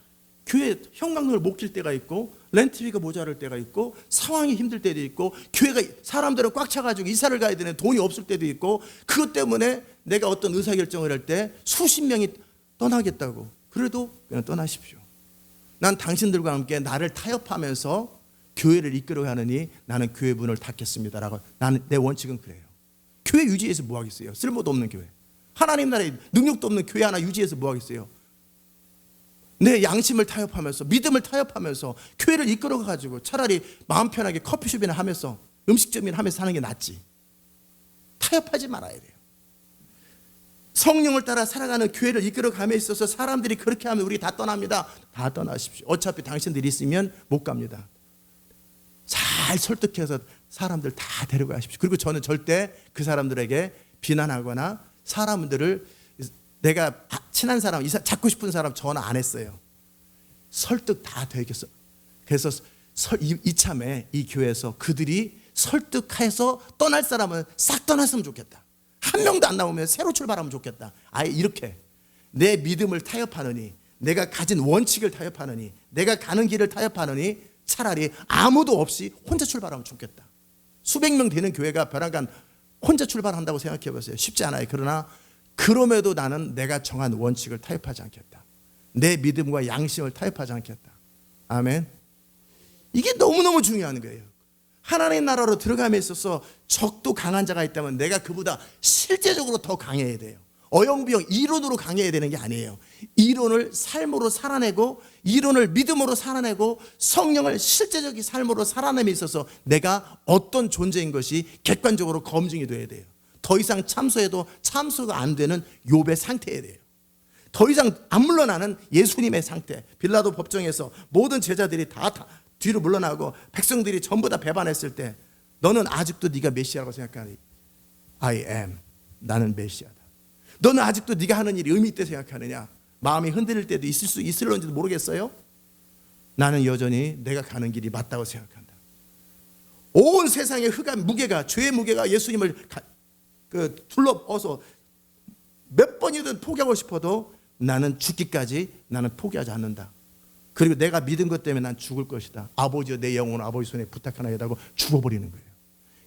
교회 형광등을 못 킬 때가 있고 렌트비가 모자랄 때가 있고 상황이 힘들 때도 있고 교회가 사람들은 꽉 차가지고 이사를 가야 되는 돈이 없을 때도 있고, 그것 때문에 내가 어떤 의사결정을 할 때 수십 명이 떠나겠다고. 그래도 그냥 떠나십시오. 난 당신들과 함께 나를 타협하면서 교회를 이끌어가느니 나는 교회 문을 닫겠습니다라고. 나는 내 원칙은 그래요. 교회 유지해서 뭐 하겠어요? 쓸모도 없는 교회. 하나님 나라에 능력도 없는 교회 하나 유지해서 뭐 하겠어요? 내 양심을 타협하면서 믿음을 타협하면서 교회를 이끌어가지고 차라리 마음 편하게 커피숍이나 하면서 음식점이나 하면서 사는 게 낫지. 타협하지 말아야 돼요. 성령을 따라 살아가는 교회를 이끌어감에 있어서 사람들이 그렇게 하면 우리 다 떠납니다. 다 떠나십시오. 어차피 당신들이 있으면 못 갑니다. 잘 설득해서 사람들 다 데려가십시오. 그리고 저는 절대 그 사람들에게 비난하거나 사람들을, 내가 친한 사람, 잡고 싶은 사람 전화 안 했어요. 설득 다 되겠어. 그래서 이참에 이 교회에서 그들이 설득해서 떠날 사람은 싹 떠났으면 좋겠다. 한 명도 안 나오면 새로 출발하면 좋겠다. 아예 이렇게 내 믿음을 타협하느니, 내가 가진 원칙을 타협하느니, 내가 가는 길을 타협하느니 차라리 아무도 없이 혼자 출발하면 좋겠다. 수백 명 되는 교회가 벼랑간 혼자 출발한다고 생각해 보세요. 쉽지 않아요. 그러나 그럼에도 나는 내가 정한 원칙을 타협하지 않겠다. 내 믿음과 양심을 타협하지 않겠다. 아멘. 이게 너무너무 중요한 거예요. 하나님 나라로 들어감에 있어서 적도 강한 자가 있다면 내가 그보다 실제적으로 더 강해야 돼요. 어영부영 이론으로 강해야 되는 게 아니에요. 이론을 삶으로 살아내고, 이론을 믿음으로 살아내고, 성령을 실제적인 삶으로 살아냄에 있어서 내가 어떤 존재인 것이 객관적으로 검증이 돼야 돼요. 더 이상 참소해도 참소가 안 되는 욥의 상태여야 돼요. 더 이상 안 물러나는 예수님의 상태. 빌라도 법정에서 모든 제자들이 다 뒤로 물러나고 백성들이 전부 다 배반했을 때, 너는 아직도 네가 메시아라고 생각하니? I am. 나는 메시아다. 너는 아직도 네가 하는 일이 의미 있다 생각하느냐? 마음이 흔들릴 때도 있을런지도 모르겠어요? 나는 여전히 내가 가는 길이 맞다고 생각한다. 온 세상의 흑암 무게가, 죄의 무게가 예수님을 둘러어서 몇 번이든 포기하고 싶어도 나는 죽기까지 나는 포기하지 않는다. 그리고 내가 믿은 것 때문에 난 죽을 것이다. 아버지여 내 영혼을 아버지 손에 부탁하나이다고 죽어버리는 거예요.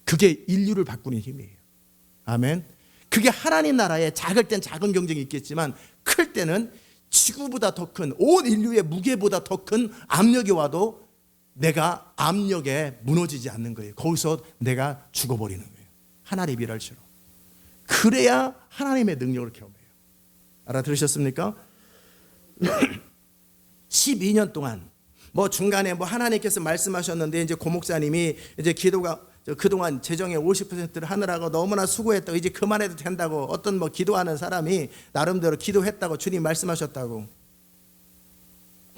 그게 인류를 바꾸는 힘이에요. 아멘. 그게 하나님 나라에 작을 땐 작은 경쟁이 있겠지만 클 때는 지구보다 더 큰, 온 인류의 무게보다 더 큰 압력이 와도 내가 압력에 무너지지 않는 거예요. 거기서 내가 죽어버리는 거예요. 하나님의 비랄처럼. 그래야 하나님의 능력을 경험해요. 알아들으셨습니까? 12년 동안 뭐 중간에 뭐 하나님께서 말씀하셨는데 이제 고 목사님이 이제 기도가 그동안 재정의 50%를 하느라고 너무나 수고했다고, 이제 그만해도 된다고, 어떤 뭐 기도하는 사람이 나름대로 기도했다고 주님 말씀하셨다고.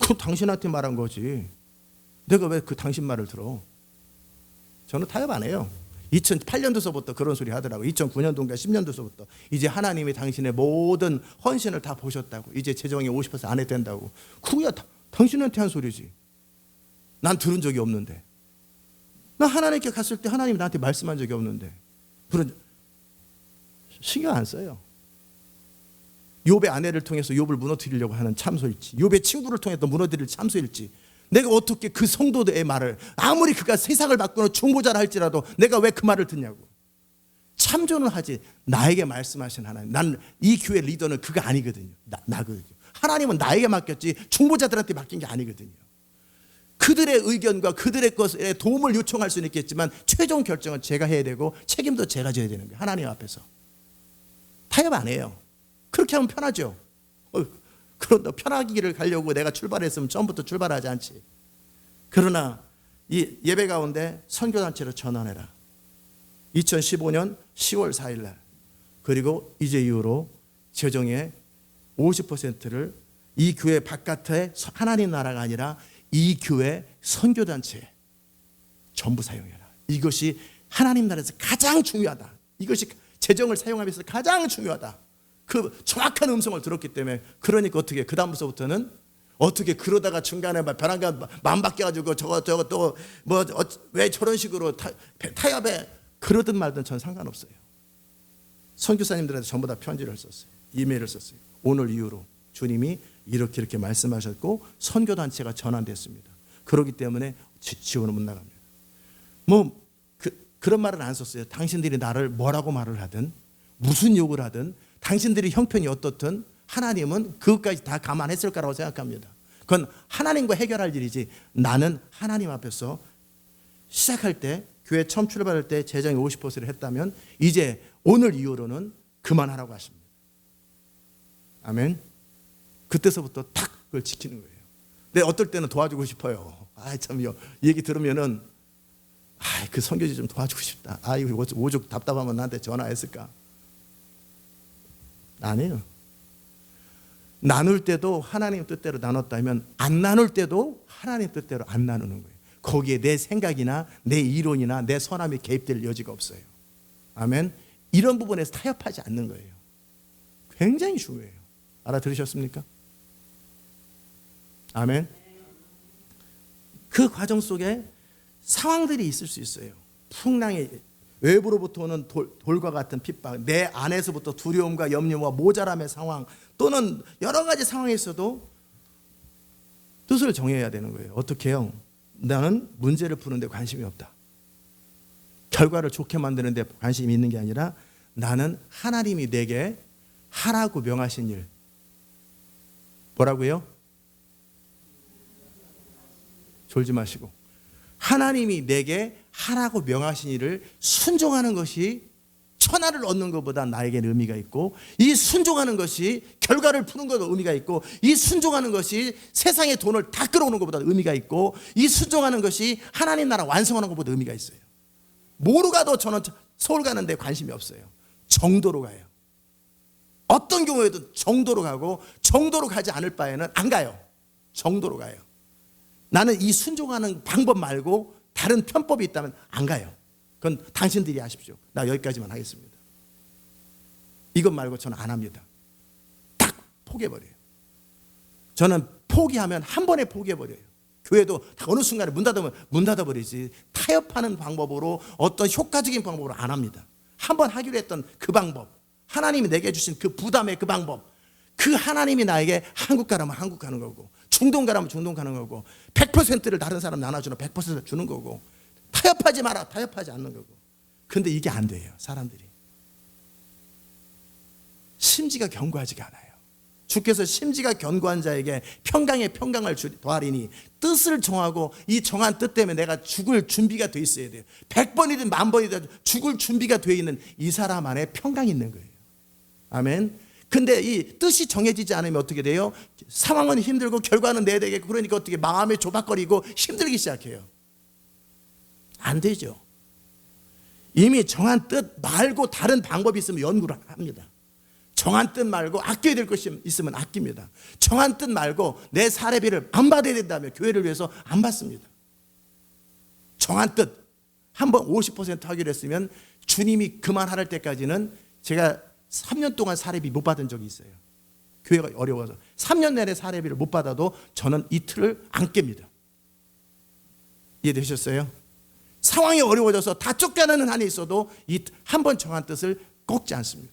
그 당신한테 말한 거지. 내가 왜 그 당신 말을 들어? 저는 타협 안 해요. 2008년도서부터 그런 소리 하더라고. 2009년도인가 10년도서부터 이제 하나님이 당신의 모든 헌신을 다 보셨다고. 이제 재정이 50%안 해도 된다고. 그거야 당신한테 한 소리지. 난 들은 적이 없는데. 나 하나님께 갔을 때 하나님이 나한테 말씀한 적이 없는데. 그런 신경 안 써요. 욥의 아내를 통해서 욥을 무너뜨리려고 하는 참소일지, 욥의 친구를 통해서 무너뜨릴 참소일지, 내가 어떻게 그 성도들의 말을, 아무리 그가 세상을 바꾸는 중보자라 할지라도 내가 왜 그 말을 듣냐고. 참조는 하지. 나에게 말씀하신 하나님, 난 이 교회 리더는 그가 아니거든요. 나거든요. 하나님은 나에게 맡겼지 중보자들한테 맡긴 게 아니거든요. 그들의 의견과 그들의 것에 도움을 요청할 수는 있겠지만 최종 결정은 제가 해야 되고 책임도 제가 져야 되는 거예요. 하나님 앞에서. 타협 안 해요. 그렇게 하면 편하죠. 그런데 편하기를 가려고 내가 출발했으면 처음부터 출발하지 않지. 그러나 이 예배 가운데 선교단체로 전환해라. 2015년 10월 4일 날, 그리고 이제 이후로 재정의 50%를 이 교회 바깥에 하나님 나라가 아니라 이 교회 선교단체에 전부 사용해라. 이것이 하나님 나라에서 가장 중요하다. 이것이 재정을 사용하면서 가장 중요하다. 그 정확한 음성을 들었기 때문에, 그러니까 어떻게 그 다음부터는 어떻게 그러다가 중간에 벼랑간 마음 바뀌어가지고 저거 또 뭐 왜 저런 식으로 타협해 그러든 말든 전 상관없어요. 선교사님들한테 전부 다 편지를 썼어요. 이메일을 썼어요. 오늘 이후로 주님이 이렇게 말씀하셨고 선교단체가 전환됐습니다. 그렇기 때문에 지원은 못 나갑니다. 그런 말은 안 썼어요. 당신들이 나를 뭐라고 말을 하든 무슨 욕을 하든 당신들이 형편이 어떻든 하나님은 그것까지 다 감안했을 거라고 생각합니다. 그건 하나님과 해결할 일이지, 나는 하나님 앞에서 시작할 때, 교회 처음 출발할 때 재정이 50%를 했다면 이제 오늘 이후로는 그만하라고 하십니다. 아멘. 그때서부터 탁 그걸 지키는 거예요. 근데 어떨 때는 도와주고 싶어요. 참요. 얘기 들으면은 그 선교지 좀 도와주고 싶다. 이거 오죽 답답하면 나한테 전화했을까. 아니에요. 나눌 때도 하나님 뜻대로 나눴다면 안 나눌 때도 하나님 뜻대로 안 나누는 거예요. 거기에 내 생각이나 내 이론이나 내 선함이 개입될 여지가 없어요. 아멘. 이런 부분에서 타협하지 않는 거예요. 굉장히 중요해요. 알아들으셨습니까? 아멘. 그 과정 속에 상황들이 있을 수 있어요. 풍랑이, 외부로부터 오는 돌과 같은 핍박, 내 안에서부터 두려움과 염려와 모자람의 상황, 또는 여러 가지 상황에 있어도 뜻을 정해야 되는 거예요. 어떻게 해요? 나는 문제를 푸는 데 관심이 없다. 결과를 좋게 만드는 데 관심이 있는 게 아니라 나는 하나님이 내게 하라고 명하신 일. 뭐라고요? 졸지 마시고. 하나님이 내게 하라고 명하신 일을 순종하는 것이 천하를 얻는 것보다 나에게는 의미가 있고, 이 순종하는 것이 결과를 푸는 것도 의미가 있고, 이 순종하는 것이 세상의 돈을 다 끌어오는 것보다 의미가 있고, 이 순종하는 것이 하나님 나라 완성하는 것보다 의미가 있어요. 뭐로 가도 저는 서울 가는데 관심이 없어요. 정도로 가요. 어떤 경우에도 정도로 가고, 정도로 가지 않을 바에는 안 가요. 정도로 가요. 나는 이 순종하는 방법 말고 다른 편법이 있다면 안 가요. 그건 당신들이 하십시오. 나 여기까지만 하겠습니다. 이것 말고 저는 안 합니다. 딱 포기해버려요. 저는 포기하면 한 번에 포기해버려요. 교회도 어느 순간에 문 닫아버리지, 타협하는 방법으로, 어떤 효과적인 방법으로 안 합니다. 한 번 하기로 했던 그 방법, 하나님이 내게 주신 그 부담의 그 방법, 그 하나님이 나에게 한국 가라면 한국 가는 거고, 중동 가라면 중동 가는 거고, 100%를 다른 사람 나눠주는 100% 주는 거고, 타협하지 마라, 타협하지 않는 거고. 근데 이게 안 돼요. 사람들이 심지가 견고하지가 않아요. 주께서 심지가 견고한 자에게 평강에 평강을 더하리니, 뜻을 정하고 이 정한 뜻 때문에 내가 죽을 준비가 돼 있어야 돼요. 100번이든 10,000번이든 죽을 준비가 돼 있는 이 사람 안에 평강이 있는 거예요. 아멘. 근데 이 뜻이 정해지지 않으면 어떻게 돼요? 상황은 힘들고 결과는 내야 되겠고, 그러니까 어떻게 마음이 조박거리고 힘들기 시작해요. 안 되죠. 이미 정한 뜻 말고 다른 방법이 있으면 연구를 합니다. 정한 뜻 말고 아껴야 될 것이 있으면 아낍니다. 정한 뜻 말고 내 사례비를 안 받아야 된다면 교회를 위해서 안 받습니다. 정한 뜻, 한번 50% 하기로 했으면 주님이 그만하랄 때까지는 제가 3년 동안 사례비 못 받은 적이 있어요. 교회가 어려워서 3년 내내 사례비를 못 받아도 저는 이틀을 안 깹니다. 이해되셨어요? 상황이 어려워져서 다 쫓겨나는 한이 있어도 한 번 정한 뜻을 꺾지 않습니다.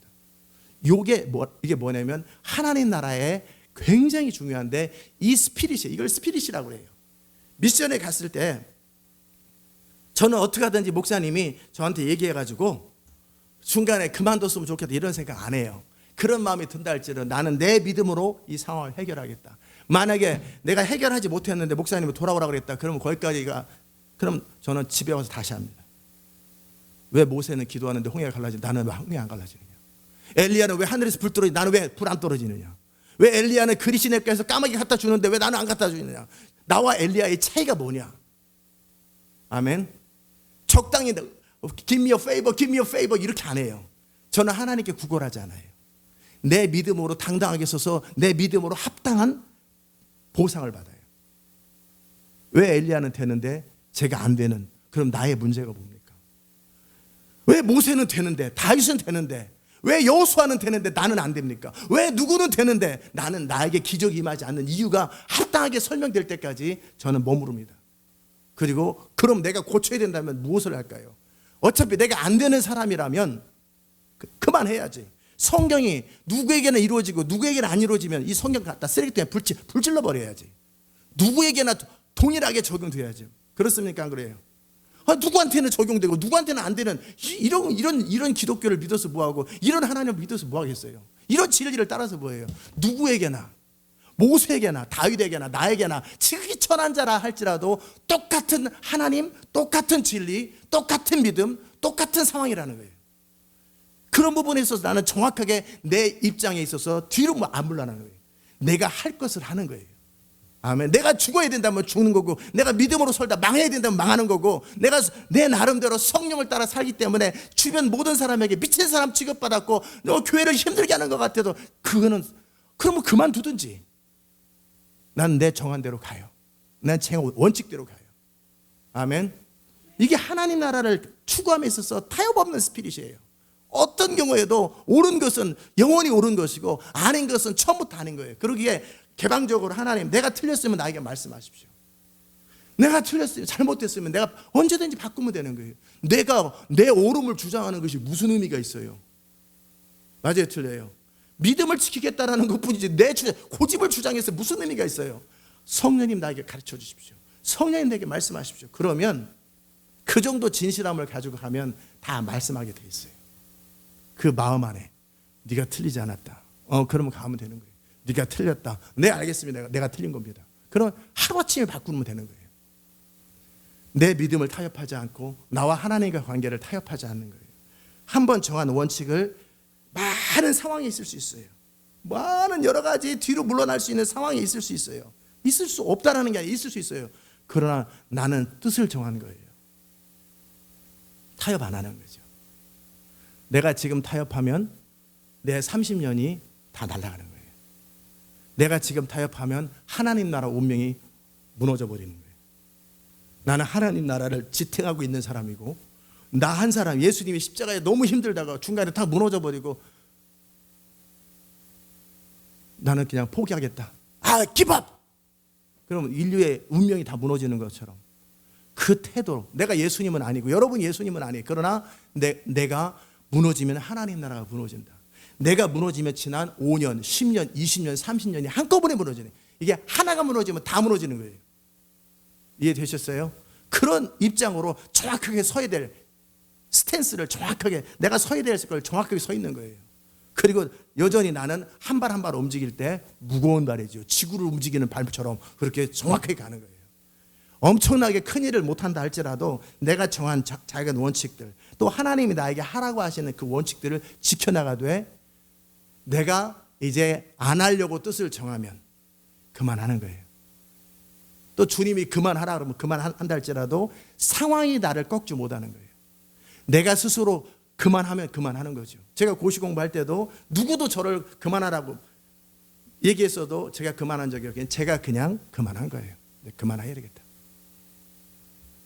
이게 뭐냐면 하나님 나라에 굉장히 중요한데, 이 스피릿이에요. 이걸 스피릿이라고 해요. 미션에 갔을 때 저는 어떻게 하든지 목사님이 저한테 얘기해가지고 중간에 그만뒀으면 좋겠다 이런 생각 안 해요. 그런 마음이 든다 할지라도 나는 내 믿음으로 이 상황을 해결하겠다. 만약에 내가 해결하지 못했는데 목사님이 돌아오라 그랬다, 그러면 거기까지가, 그럼 저는 집에 와서 다시 합니다. 왜 모세는 기도하는데 홍해가 갈라지는데 나는 왜 홍해 안 갈라지느냐? 엘리야는 왜 하늘에서 불 떨어지는데 나는 왜 불 안 떨어지느냐? 왜 엘리야는 그리시네께서 까마귀 갖다 주는데 왜 나는 안 갖다 주느냐? 나와 엘리야의 차이가 뭐냐? 아멘. 적당히 give me a favor, give me a favor 이렇게 안 해요. 저는 하나님께 구걸하지 않아요. 내 믿음으로 당당하게 서서 내 믿음으로 합당한 보상을 받아요. 왜 엘리야는 되는데 제가 안 되는, 그럼 나의 문제가 뭡니까? 왜 모세는 되는데, 다윗은 되는데, 왜 여호수아는 되는데 나는 안 됩니까? 왜 누구는 되는데 나는, 나에게 기적이 임하지 않는 이유가 합당하게 설명될 때까지 저는 머무릅니다. 그리고 그럼 내가 고쳐야 된다면 무엇을 할까요? 어차피 내가 안 되는 사람이라면 그만해야지. 성경이 누구에게나 이루어지고 누구에게나 안 이루어지면 이 성경 갖다 쓰레기통에 불질러 버려야지. 누구에게나 동일하게 적용돼야지. 그렇습니까? 안 그래요? 누구한테는 적용되고 누구한테는 안 되는 이런 기독교를 믿어서 뭐하고, 이런 하나님을 믿어서 뭐하겠어요? 이런 진리를 따라서 뭐해요? 누구에게나, 모세에게나 다윗에게나 나에게나 지극히 천한 자라 할지라도 똑같은 하나님, 똑같은 진리, 똑같은 믿음, 똑같은 상황이라는 거예요. 그런 부분에 있어서 나는 정확하게 내 입장에 있어서 뒤로 안 물러나는 거예요. 내가 할 것을 하는 거예요. 아멘. 내가 죽어야 된다면 죽는 거고, 내가 믿음으로 살다 망해야 된다면 망하는 거고, 내가 내 나름대로 성령을 따라 살기 때문에 주변 모든 사람에게 미친 사람 취급받았고 너 교회를 힘들게 하는 것 같아도 그거는, 그러면 그만두든지. 난 내 정한 대로 가요. 난 제 원칙대로 가요. 아멘. 이게 하나님 나라를 추구함에 있어서 타협 없는 스피릿이에요. 어떤 경우에도 옳은 것은 영원히 옳은 것이고 아닌 것은 처음부터 아닌 거예요. 그러기에 개방적으로 하나님, 내가 틀렸으면 나에게 말씀하십시오. 내가 틀렸어요, 잘못됐으면 내가 언제든지 바꾸면 되는 거예요. 내가 내 옳음을 주장하는 것이 무슨 의미가 있어요? 맞아요, 틀려요? 믿음을 지키겠다라는 것뿐이지 내 고집을 주장해서 무슨 의미가 있어요? 성령님 나에게 가르쳐 주십시오. 성령님 내게 말씀하십시오. 그러면 그 정도 진실함을 가지고 가면 다 말씀하게 돼 있어요. 그 마음 안에 네가 틀리지 않았다. 그러면 가면 되는 거예요. 네가 틀렸다. 네, 알겠습니다. 내가 틀린 겁니다. 그럼 하루아침에 바꾸면 되는 거예요. 내 믿음을 타협하지 않고 나와 하나님과 관계를 타협하지 않는 거예요. 한번 정한 원칙을 많은 상황이 있을 수 있어요. 많은 여러 가지 뒤로 물러날 수 있는 상황이 있을 수 있어요. 있을 수 없다라는 게 아니라 있을 수 있어요. 그러나 나는 뜻을 정한 거예요. 타협 안 하는 거죠. 내가 지금 타협하면 내 30년이 다 날아가는 거예요. 내가 지금 타협하면 하나님 나라 운명이 무너져 버리는 거예요. 나는 하나님 나라를 지탱하고 있는 사람이고, 나 한 사람, 예수님이 십자가에 너무 힘들다가 중간에 다 무너져 버리고 나는 그냥 포기하겠다. give up! 그러면 인류의 운명이 다 무너지는 것처럼 그 태도, 내가 예수님은 아니고 여러분 예수님은 아니에요. 그러나 내가 무너지면 하나님 나라가 무너진다. 내가 무너지면 지난 5년, 10년, 20년, 30년이 한꺼번에 무너지네. 이게 하나가 무너지면 다 무너지는 거예요. 이해되셨어요? 그런 입장으로 정확하게 서야 될 스탠스를 정확하게, 내가 서야 될 걸 정확하게 서 있는 거예요. 그리고 여전히 나는 한 발 한 발 움직일 때 무거운 발이죠. 지구를 움직이는 발처럼 그렇게 정확하게 가는 거예요. 엄청나게 큰 일을 못한다 할지라도 내가 정한 작은 원칙들, 또 하나님이 나에게 하라고 하시는 그 원칙들을 지켜나가되, 내가 이제 안 하려고 뜻을 정하면 그만하는 거예요. 또 주님이 그만하라 그러면 그만한다 할지라도 상황이 나를 꺾지 못하는 거예요. 내가 스스로 그만하면 그만하는 거죠. 제가 고시 공부할 때도 누구도 저를 그만하라고 얘기했어도 제가 그만한 적이 없기에 제가 그냥 그만한 거예요. 그만해야 되겠다.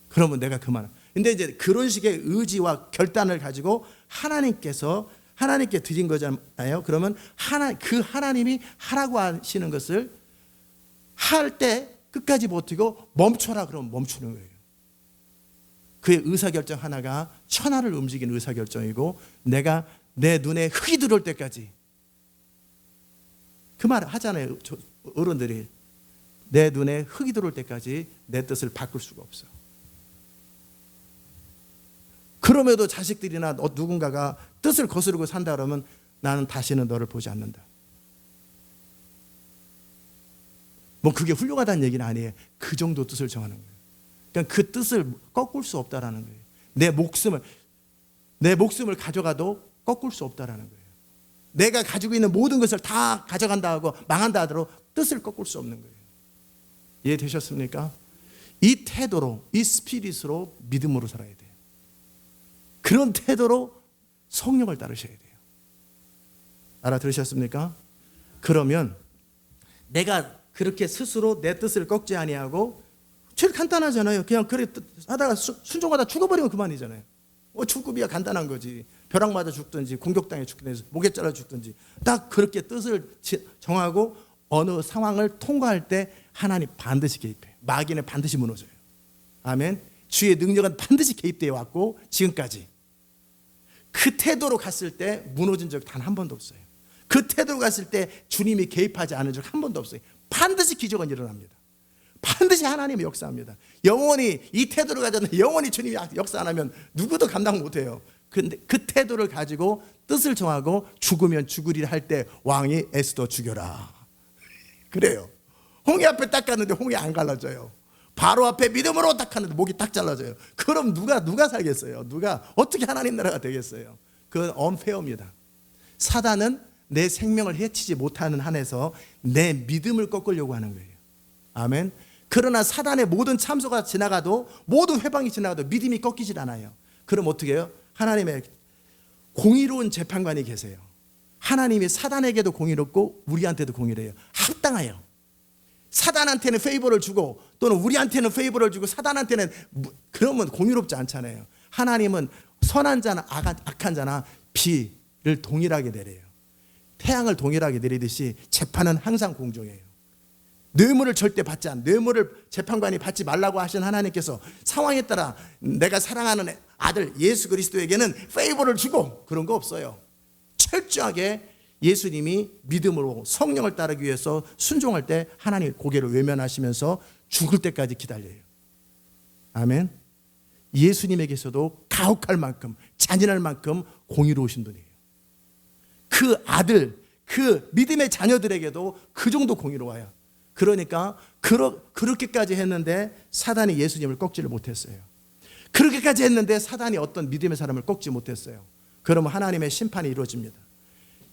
그러면 내가 근데 이제 그런 식의 의지와 결단을 가지고 하나님께 드린 거잖아요. 그러면 그 하나님이 하라고 하시는 것을 할 때 끝까지 버티고 멈춰라 그러면 멈추는 거예요. 그의 의사결정 하나가 천하를 움직이는 의사결정이고, 내가 내 눈에 흙이 들어올 때까지, 그 말 하잖아요. 어른들이 내 눈에 흙이 들어올 때까지 내 뜻을 바꿀 수가 없어. 그럼에도 자식들이나 누군가가 뜻을 거스르고 산다 그러면 나는 다시는 너를 보지 않는다. 뭐 그게 훌륭하다는 얘기는 아니에요. 그 정도 뜻을 정하는 거예요. 그러니까 그 뜻을 꺾을 수 없다라는 거예요. 내 목숨을 가져가도 꺾을 수 없다라는 거예요. 내가 가지고 있는 모든 것을 다 가져간다 하고 망한다 하더라도 뜻을 꺾을 수 없는 거예요. 이해되셨습니까? 이 태도로, 이 스피릿으로 믿음으로 살아야 돼요. 그런 태도로 성령을 따르셔야 돼요. 알아들으셨습니까? 그러면 내가 그렇게 스스로 내 뜻을 꺾지 아니하고, 제일 간단하잖아요. 그냥 그래 하다가 순종하다 죽어버리면 그만이잖아요. 죽급이야 간단한 거지. 벼락 맞아 죽든지 공격당해 죽든지 목에 잘라 죽든지 딱 그렇게 뜻을 정하고 어느 상황을 통과할 때 하나님 반드시 개입해요. 마귀는 반드시 무너져요. 아멘. 주의 능력은 반드시 개입되어 왔고, 지금까지 그 태도로 갔을 때 무너진 적 단 한 번도 없어요. 그 태도로 갔을 때 주님이 개입하지 않은 적 한 번도 없어요. 반드시 기적은 일어납니다. 반드시 하나님이 역사합니다. 영원히 이 태도를 가졌는데 영원히 주님이 역사 안 하면 누구도 감당 못해요. 근데 그 태도를 가지고 뜻을 정하고 죽으면 죽으리라 할 때 왕이 애쓰도 죽여라. 그래요. 홍해 앞에 딱 갔는데 홍해 안 갈라져요. 바로 앞에 믿음으로 딱 갔는데 목이 딱 잘라져요. 그럼 누가 살겠어요? 누가 어떻게 하나님 나라가 되겠어요? 그건 언페어입니다. 사단은 내 생명을 해치지 못하는 한에서 내 믿음을 꺾으려고 하는 거예요. 아멘. 그러나 사단의 모든 참소가 지나가도, 모든 회방이 지나가도 믿음이 꺾이질 않아요. 그럼 어떻게 해요? 하나님의 공의로운 재판관이 계세요. 하나님이 사단에게도 공의롭고 우리한테도 공의로워요. 합당해요. 사단한테는 페이버를 주고 또는 우리한테는 페이버를 주고 사단한테는, 그러면 공의롭지 않잖아요. 하나님은 선한 자나 악한 자나 비를 동일하게 내려요. 태양을 동일하게 내리듯이 재판은 항상 공정해요. 뇌물을 절대 받지 않아. 뇌물을 재판관이 받지 말라고 하신 하나님께서 상황에 따라 내가 사랑하는 아들 예수 그리스도에게는 페이버를 주고 그런 거 없어요. 철저하게 예수님이 믿음으로 성령을 따르기 위해서 순종할 때 하나님 고개를 외면하시면서 죽을 때까지 기다려요. 아멘. 예수님에게서도 가혹할 만큼, 잔인할 만큼 공의로우신 분이에요. 그 아들, 그 믿음의 자녀들에게도 그 정도 공의로워요. 그러니까 그렇게까지 했는데 사단이 예수님을 꺾지를 못했어요. 그렇게까지 했는데 사단이 어떤 믿음의 사람을 꺾지 못했어요. 그러면 하나님의 심판이 이루어집니다.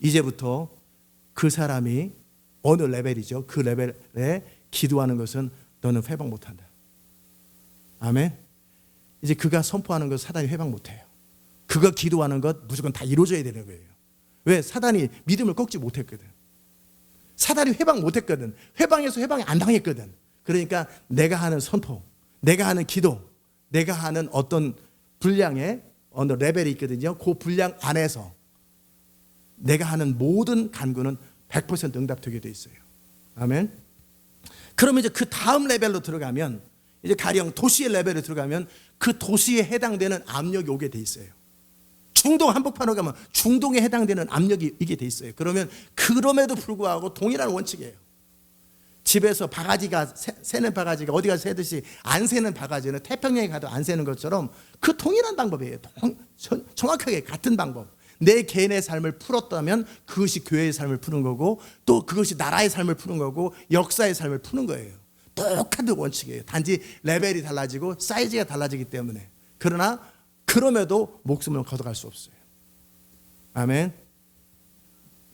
이제부터 그 사람이 어느 레벨이죠? 그 레벨에 기도하는 것은 너는 회방 못한다. 아멘. 이제 그가 선포하는 것 사단이 회방 못해요. 그가 기도하는 것 무조건 다 이루어져야 되는 거예요. 왜? 사단이 믿음을 꺾지 못했거든. 사단이 회방 못했거든. 회방에서 회방이 안 당했거든. 그러니까 내가 하는 선포, 내가 하는 기도, 내가 하는 어떤 분량의 어느 레벨이 있거든요. 그 분량 안에서 내가 하는 모든 간구는 100% 응답되게 돼 있어요. 아멘. 그러면 이제 그 다음 레벨로 들어가면, 이제 가령 도시의 레벨로 들어가면 그 도시에 해당되는 압력이 오게 돼 있어요. 중동 한복판으로 가면 중동에 해당되는 압력이 이게 돼 있어요. 그러면 그럼에도 불구하고 동일한 원칙이에요. 집에서 바가지가 새는 바가지가 어디 가서 새듯이 안 새는 바가지는 태평양에 가도 안 새는 것처럼 그 동일한 방법이에요. 정확하게 같은 방법. 내 개인의 삶을 풀었다면 그것이 교회의 삶을 푸는 거고, 또 그것이 나라의 삶을 푸는 거고, 역사의 삶을 푸는 거예요. 똑같은 원칙이에요. 단지 레벨이 달라지고 사이즈가 달라지기 때문에. 그러나 그럼에도 목숨을 걷어갈 수 없어요. 아멘.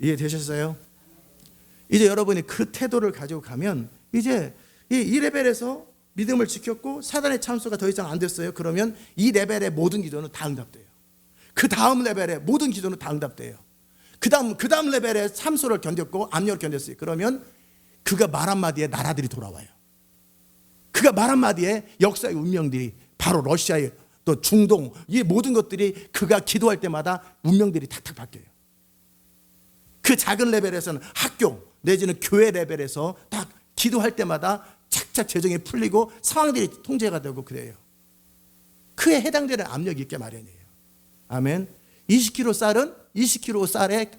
이해되셨어요? 이제 여러분이 그 태도를 가지고 가면 이제 이 레벨에서 믿음을 지켰고 사단의 참소가 더 이상 안 됐어요. 그러면 이 레벨의 모든 기도는 다 응답돼요. 그 다음 레벨의 모든 기도는 다 응답돼요. 그 다음 레벨의 참소를 견뎠고 압력을 견뎠어요. 그러면 그가 말 한마디에 나라들이 돌아와요. 그가 말 한마디에 역사의 운명들이, 바로 러시아의 또 중동, 이 모든 것들이 그가 기도할 때마다 운명들이 탁탁 바뀌어요. 그 작은 레벨에서는 학교 내지는 교회 레벨에서 딱 기도할 때마다 착착 재정이 풀리고 상황들이 통제가 되고 그래요. 그에 해당되는 압력이 있게 마련이에요. 아멘. 20kg 쌀은 20kg 쌀에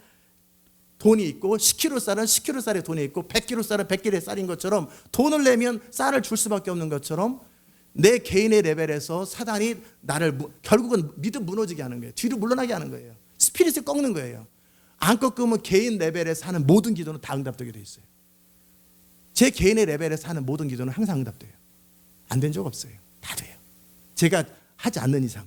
돈이 있고 10kg 쌀은 10kg 쌀에 돈이 있고 100kg 쌀은 100kg의 쌀인 것처럼 돈을 내면 쌀을 줄 수밖에 없는 것처럼 내 개인의 레벨에서 사단이 나를 결국은 믿음 무너지게 하는 거예요. 뒤로 물러나게 하는 거예요. 스피릿을 꺾는 거예요. 안 꺾으면 개인 레벨에서 하는 모든 기도는 다 응답되게 돼 있어요. 제 개인의 레벨에서 하는 모든 기도는 항상 응답돼요. 안 된 적 없어요. 다 돼요. 제가 하지 않는 이상.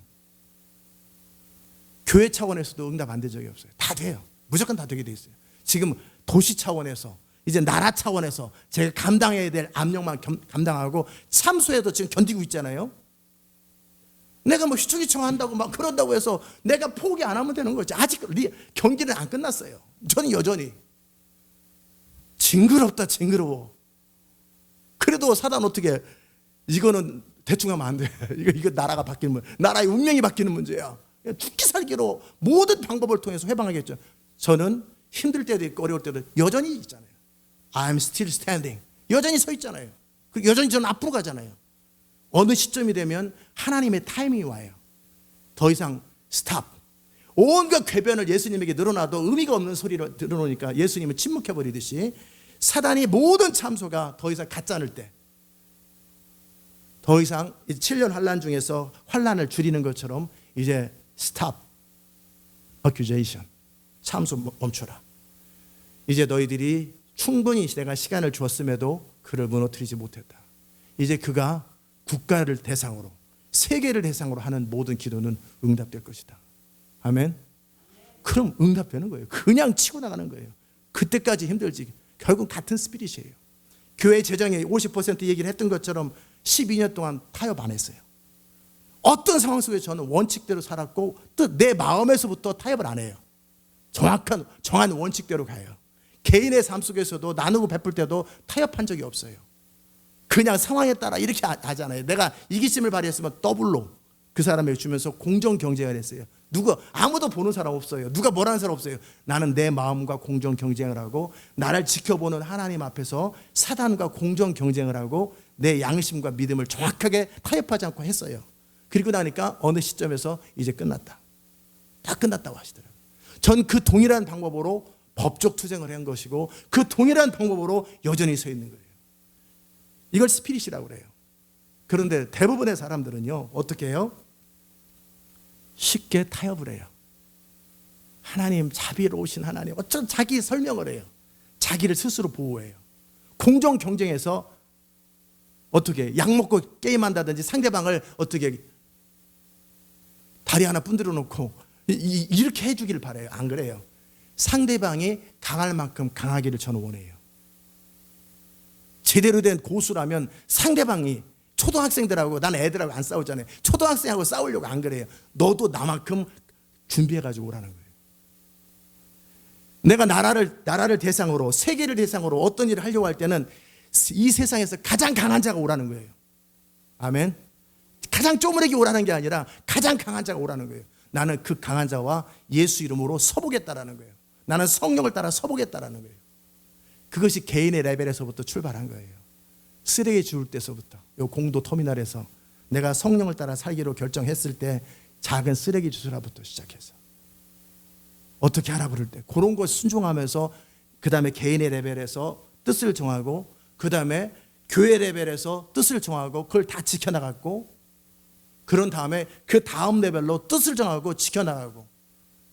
교회 차원에서도 응답 안 된 적이 없어요. 다 돼요. 무조건 다 되게 돼 있어요. 지금 도시 차원에서 이제 나라 차원에서 제가 감당해야 될 압력만 감당하고 참소해도 지금 견디고 있잖아요. 내가 뭐 휘청휘청한다고 막 그런다고 해서 내가 포기 안 하면 되는 거지. 아직 경기는 안 끝났어요. 저는 여전히 징그럽다 징그러워. 그래도 사단 어떻게 이거는 대충 하면 안 돼. 이거 나라가 바뀌는 나라의 운명이 바뀌는 문제야. 죽기 살기로 모든 방법을 통해서 회방하겠죠. 저는 힘들 때도 있고 어려울 때도 여전히 있잖아요. I'm still standing. 여전히 서 있잖아요. 여전히 저는 앞으로 가잖아요. 어느 시점이 되면 하나님의 타이밍이 와요. 더 이상 스탑. 온갖 궤변을 예수님에게 늘어놔도 의미가 없는 소리를 들어놓으니까 예수님은 침묵해버리듯이 사단이 모든 참소가 더 이상 갖지 않을 때, 더 이상 7년 환란 중에서 환란을 줄이는 것처럼 이제 스탑, accusation, 참소 멈춰라. 이제 너희들이 충분히 내가 시간을 주었음에도 그를 무너뜨리지 못했다. 이제 그가 국가를 대상으로 세계를 대상으로 하는 모든 기도는 응답될 것이다. 아멘. 그럼 응답되는 거예요. 그냥 치고 나가는 거예요. 그때까지 힘들지. 결국 같은 스피릿이에요. 교회 재정의 50% 얘기를 했던 것처럼 12년 동안 타협 안 했어요. 어떤 상황 속에 저는 원칙대로 살았고 또 내 마음에서부터 타협을 안 해요. 정한 원칙대로 가요. 개인의 삶 속에서도 나누고 베풀 때도 타협한 적이 없어요. 그냥 상황에 따라 이렇게 하잖아요. 내가 이기심을 발휘했으면 더블로 그 사람에게 주면서 공정 경쟁을 했어요. 아무도 보는 사람 없어요. 누가 뭐라는 사람 없어요. 나는 내 마음과 공정 경쟁을 하고 나를 지켜보는 하나님 앞에서 사단과 공정 경쟁을 하고 내 양심과 믿음을 정확하게 타협하지 않고 했어요. 그리고 나니까 어느 시점에서 이제 끝났다. 다 끝났다고 하시더라고요. 전 그 동일한 방법으로 법적 투쟁을 한 것이고 그 동일한 방법으로 여전히 서 있는 거예요. 이걸 스피릿이라고 그래요. 그런데 대부분의 사람들은요, 어떻게 해요? 쉽게 타협을 해요. 하나님, 자비로우신 하나님, 어쩜 자기 설명을 해요. 자기를 스스로 보호해요. 공정 경쟁에서 어떻게 약 먹고 게임한다든지 상대방을 어떻게 다리 하나 분들어 놓고 이렇게 해주기를 바라요. 안 그래요. 상대방이 강할 만큼 강하기를 저는 원해요. 제대로 된 고수라면 상대방이 초등학생들하고 난 애들하고 안 싸우잖아요. 초등학생하고 싸우려고 안 그래요. 너도 나만큼 준비해가지고 오라는 거예요. 내가 나라를 대상으로 세계를 대상으로 어떤 일을 하려고 할 때는 이 세상에서 가장 강한 자가 오라는 거예요. 아멘. 가장 쪼무레기 오라는 게 아니라 가장 강한 자가 오라는 거예요. 나는 그 강한 자와 예수 이름으로 서보겠다라는 거예요. 나는 성령을 따라 서보겠다라는 거예요. 그것이 개인의 레벨에서부터 출발한 거예요. 쓰레기 주울 때서부터 요 공도 터미널에서 내가 성령을 따라 살기로 결정했을 때 작은 쓰레기 주스라부터 시작해서 어떻게 하라 그럴 때 그런 거 순종하면서 그 다음에 개인의 레벨에서 뜻을 정하고 그 다음에 교회 레벨에서 뜻을 정하고 그걸 다 지켜나갔고 그런 다음에 그 다음 레벨로 뜻을 정하고 지켜나가고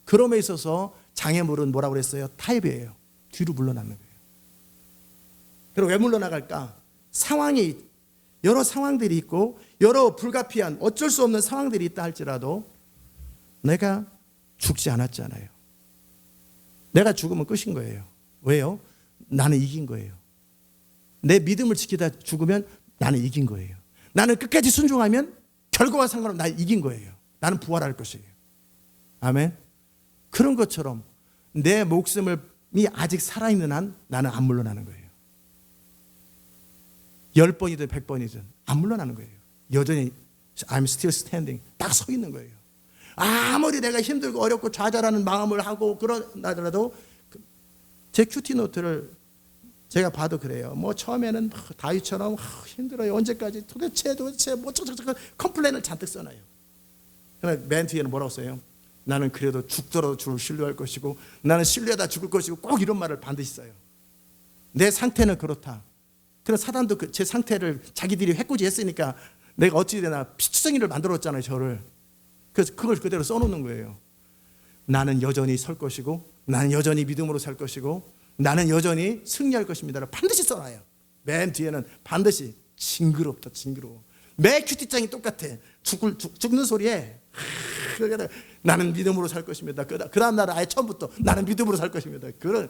그럼에 있어서 장애물은 뭐라고 그랬어요? 타협이에요. 뒤로 물러나는 거예요. 그리고 왜 물러나갈까? 상황이 여러 상황들이 있고 여러 불가피한 어쩔 수 없는 상황들이 있다 할지라도 내가 죽지 않았잖아요. 내가 죽으면 끝인 거예요. 왜요? 나는 이긴 거예요. 내 믿음을 지키다 죽으면 나는 이긴 거예요. 나는 끝까지 순종하면 결과와 상관없이 나 이긴 거예요. 나는 부활할 것이에요. 아멘. 그런 것처럼 내 목숨이 아직 살아있는 한 나는 안 물러나는 거예요. 10번이든 100번이든 안 물러나는 거예요. 여전히 I'm still standing. 딱 서 있는 거예요. 아무리 내가 힘들고 어렵고 좌절하는 마음을 하고 그러나더라도 제 큐티 노트를 제가 봐도 그래요. 뭐 처음에는 다윗처럼 힘들어요. 언제까지 도대체 뭐 컴플레인을 잔뜩 써놔요. 그러나 맨 뒤에는 뭐라고 써요? 나는 그래도 죽더라도 주를 신뢰할 것이고 나는 신뢰하다 죽을 것이고 꼭 이런 말을 반드시 써요. 내 상태는 그렇다. 그래서 사단도 제 상태를 자기들이 해코지했으니까 내가 어찌 되나 피투성이를 만들었잖아요, 저를. 그래서 그걸 그대로 써놓는 거예요. 나는 여전히 설 것이고 나는 여전히 믿음으로 살 것이고 나는 여전히 승리할 것입니다를 반드시 써놔요. 맨 뒤에는 반드시 징그럽다, 징그러워. 매 큐티장이 똑같아. 죽는 소리에 나는 믿음으로 살 것입니다. 그 다음 날은 아예 처음부터 나는 믿음으로 살 것입니다. 그런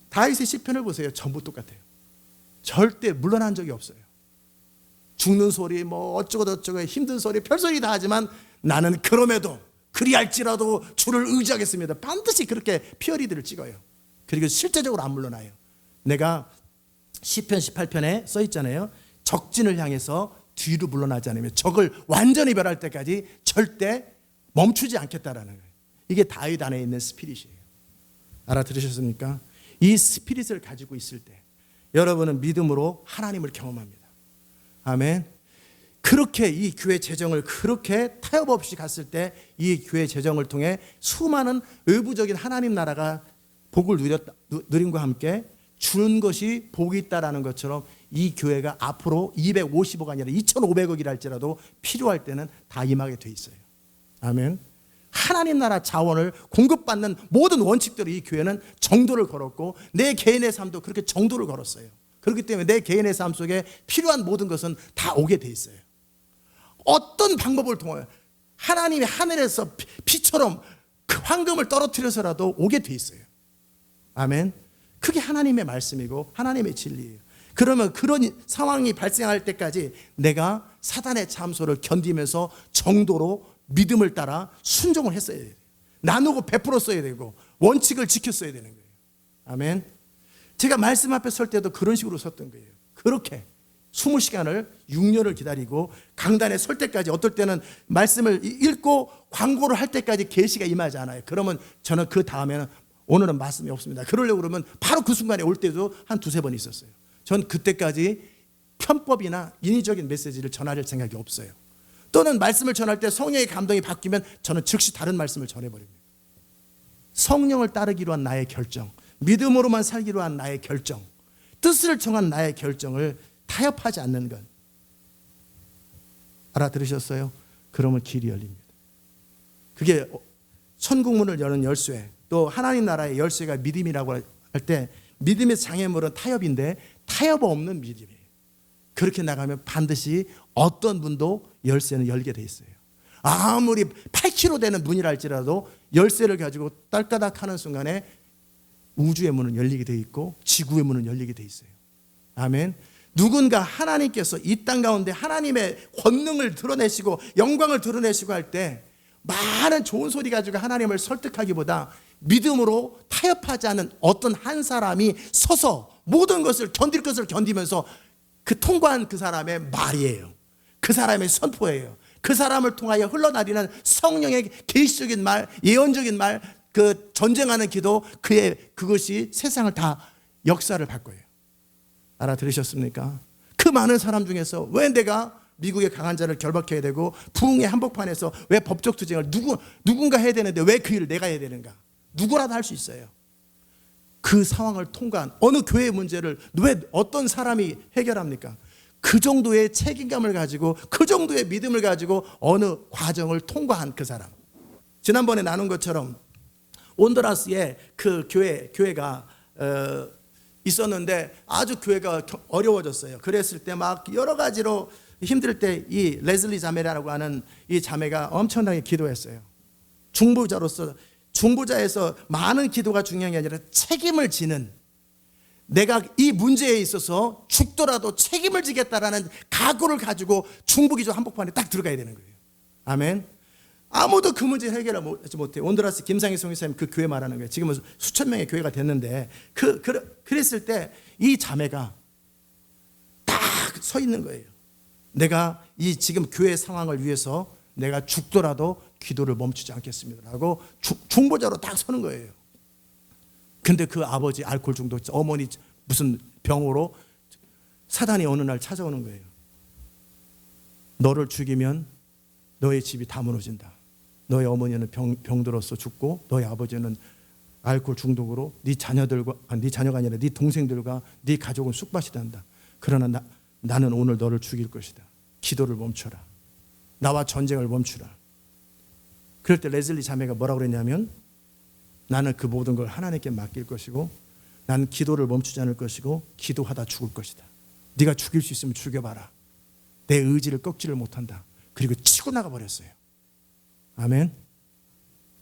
다윗의 시편을 보세요. 전부 똑같아요. 절대 물러난 적이 없어요. 죽는 소리 뭐 어쩌고 저쩌고 힘든 소리 별소리 다 하지만 나는 그럼에도 그리할지라도 주를 의지하겠습니다. 반드시 그렇게 피어리드를 찍어요. 그리고 실제적으로 안 물러나요. 내가 시편 18편에 써 있잖아요. 적진을 향해서 뒤로 물러나지 않으면 적을 완전히 멸할 때까지 절대 멈추지 않겠다라는 거예요. 이게 다윗 안에 있는 스피릿이에요. 알아들으셨습니까? 이 스피릿을 가지고 있을 때 여러분은 믿음으로 하나님을 경험합니다. 아멘. 그렇게 이 교회 재정을 그렇게 타협 없이 갔을 때 이 교회 재정을 통해 수많은 의부적인 하나님 나라가 복을 누림과 함께 주는 것이 복이 있다라는 것처럼 이 교회가 앞으로 250억 아니라 2,500억이라 할지라도 필요할 때는 다 임하게 돼 있어요. 아멘. 하나님 나라 자원을 공급받는 모든 원칙대로 이 교회는 정도를 걸었고 내 개인의 삶도 그렇게 정도를 걸었어요. 그렇기 때문에 내 개인의 삶 속에 필요한 모든 것은 다 오게 돼 있어요. 어떤 방법을 통하여 하나님이 하늘에서 피처럼 그 황금을 떨어뜨려서라도 오게 돼 있어요. 아멘. 그게 하나님의 말씀이고 하나님의 진리예요. 그러면 그런 상황이 발생할 때까지 내가 사단의 참소를 견디면서 정도로 믿음을 따라 순종을 했어야 돼요. 나누고 베풀었어야 되고 원칙을 지켰어야 되는 거예요. 아멘. 제가 말씀 앞에 설 때도 그런 식으로 섰던 거예요. 그렇게 20시간을 6년을 기다리고 강단에 설 때까지 어떨 때는 말씀을 읽고 광고를 할 때까지 계시가 임하지 않아요. 그러면 저는 그 다음에는 오늘은 말씀이 없습니다. 그러려고 그러면 바로 그 순간에 올 때도 한 두세 번 있었어요. 전 그때까지 편법이나 인위적인 메시지를 전할 생각이 없어요. 또는 말씀을 전할 때 성령의 감동이 바뀌면 저는 즉시 다른 말씀을 전해버립니다. 성령을 따르기로 한 나의 결정, 믿음으로만 살기로 한 나의 결정, 뜻을 정한 나의 결정을 타협하지 않는 것. 알아들으셨어요? 그러면 길이 열립니다. 그게 천국문을 여는 열쇠, 또 하나님 나라의 열쇠가 믿음이라고 할 때 믿음의 장애물은 타협인데 타협 없는 믿음이에요. 그렇게 나가면 반드시 어떤 분도 열쇠는 열게 돼 있어요. 아무리 8kg 되는 문이라 할지라도 열쇠를 가지고 딸까닥 하는 순간에 우주의 문은 열리게 돼 있고 지구의 문은 열리게 돼 있어요. 아멘. 누군가 하나님께서 이 땅 가운데 하나님의 권능을 드러내시고 영광을 드러내시고 할 때 많은 좋은 소리 가지고 하나님을 설득하기보다 믿음으로 타협하지 않은 어떤 한 사람이 서서 모든 것을 견딜 것을 견디면서 그 통과한 그 사람의 말이에요. 그 사람의 선포예요. 그 사람을 통하여 흘러나리는 성령의 계시적인 말, 예언적인 말, 그 전쟁하는 기도, 그것이 세상을 다 역사를 바꿔요. 알아들으셨습니까? 그 많은 사람 중에서 왜 내가 미국의 강한 자를 결박해야 되고 부흥의 한복판에서 왜 법적 투쟁을 누군가 해야 되는데 왜 그 일을 내가 해야 되는가? 누구라도 할 수 있어요. 그 상황을 통과한 어느 교회의 문제를 왜 어떤 사람이 해결합니까? 그 정도의 책임감을 가지고 그 정도의 믿음을 가지고 어느 과정을 통과한 그 사람. 지난번에 나눈 것처럼 온두라스에 그 교회가 있었는데 아주 교회가 어려워졌어요. 그랬을 때 막 여러 가지로 힘들 때 이 레슬리 자매라고 하는 이 자매가 엄청나게 기도했어요. 중보자에서 많은 기도가 중요한 게 아니라 책임을 지는, 내가 이 문제에 있어서 죽더라도 책임을 지겠다라는 각오를 가지고 중보기도 한복판에 딱 들어가야 되는 거예요. 아멘. 아무도 그 문제 해결하지 못해요. 온두라스 김상희 성교사님 그 교회 말하는 거예요. 지금은 수천 명의 교회가 됐는데 그랬을 때 이 자매가 딱 서 있는 거예요. 내가 이 지금 교회 상황을 위해서 내가 죽더라도 기도를 멈추지 않겠습니다 라고 중보자로 딱 서는 거예요. 근데 그 아버지 알코올 중독, 어머니 무슨 병으로 사단이 어느 날 찾아오는 거예요. 너를 죽이면 너의 집이 다 무너진다. 너의 어머니는 병들어서 죽고 너의 아버지는 알코올 중독으로 네 자녀들과 네 자녀가 아니라 네 동생들과 네 가족은 쑥밭이 된다. 그러나 나는 오늘 너를 죽일 것이다. 기도를 멈춰라. 나와 전쟁을 멈추라. 그럴 때 레즐리 자매가 뭐라고 그랬냐면 나는 그 모든 걸 하나님께 맡길 것이고 나는 기도를 멈추지 않을 것이고 기도하다 죽을 것이다. 네가 죽일 수 있으면 죽여봐라. 내 의지를 꺾지를 못한다. 그리고 치고 나가버렸어요. 아멘.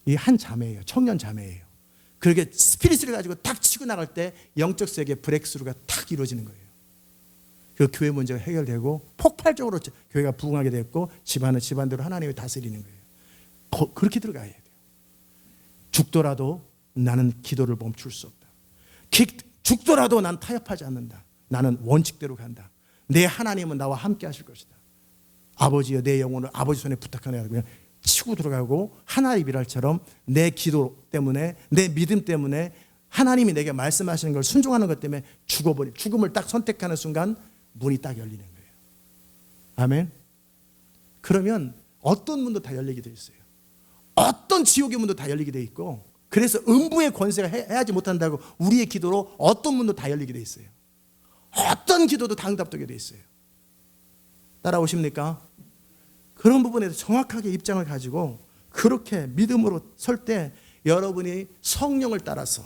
이 한 자매예요. 청년 자매예요. 그렇게 스피릿을 가지고 딱 치고 나갈 때 영적 세계 브렉스루가 탁 이루어지는 거예요. 그 교회 문제가 해결되고 폭발적으로 교회가 부흥하게 됐고 집안은 집안대로 하나님이 다스리는 거예요. 그렇게 들어가야 돼요. 죽더라도 나는 기도를 멈출 수 없다. 죽더라도 난 타협하지 않는다. 나는 원칙대로 간다. 내 하나님은 나와 함께 하실 것이다. 아버지여 내 영혼을 아버지 손에 부탁하네. 그냥 치고 들어가고 하나의 비랄처럼 내 기도 때문에 내 믿음 때문에 하나님이 내게 말씀하시는 걸 순종하는 것 때문에 죽음을 딱 선택하는 순간 문이 딱 열리는 거예요. 아멘. 그러면 어떤 문도 다 열리게 돼 있어요. 어떤 지옥의 문도 다 열리게 돼 있고 그래서 음부의 권세가 해하지 못한다고 우리의 기도로 어떤 문도 다 열리게 돼 있어요. 어떤 기도도 다 응답되게 돼 있어요. 따라오십니까? 그런 부분에서 정확하게 입장을 가지고 그렇게 믿음으로 설 때 여러분이 성령을 따라서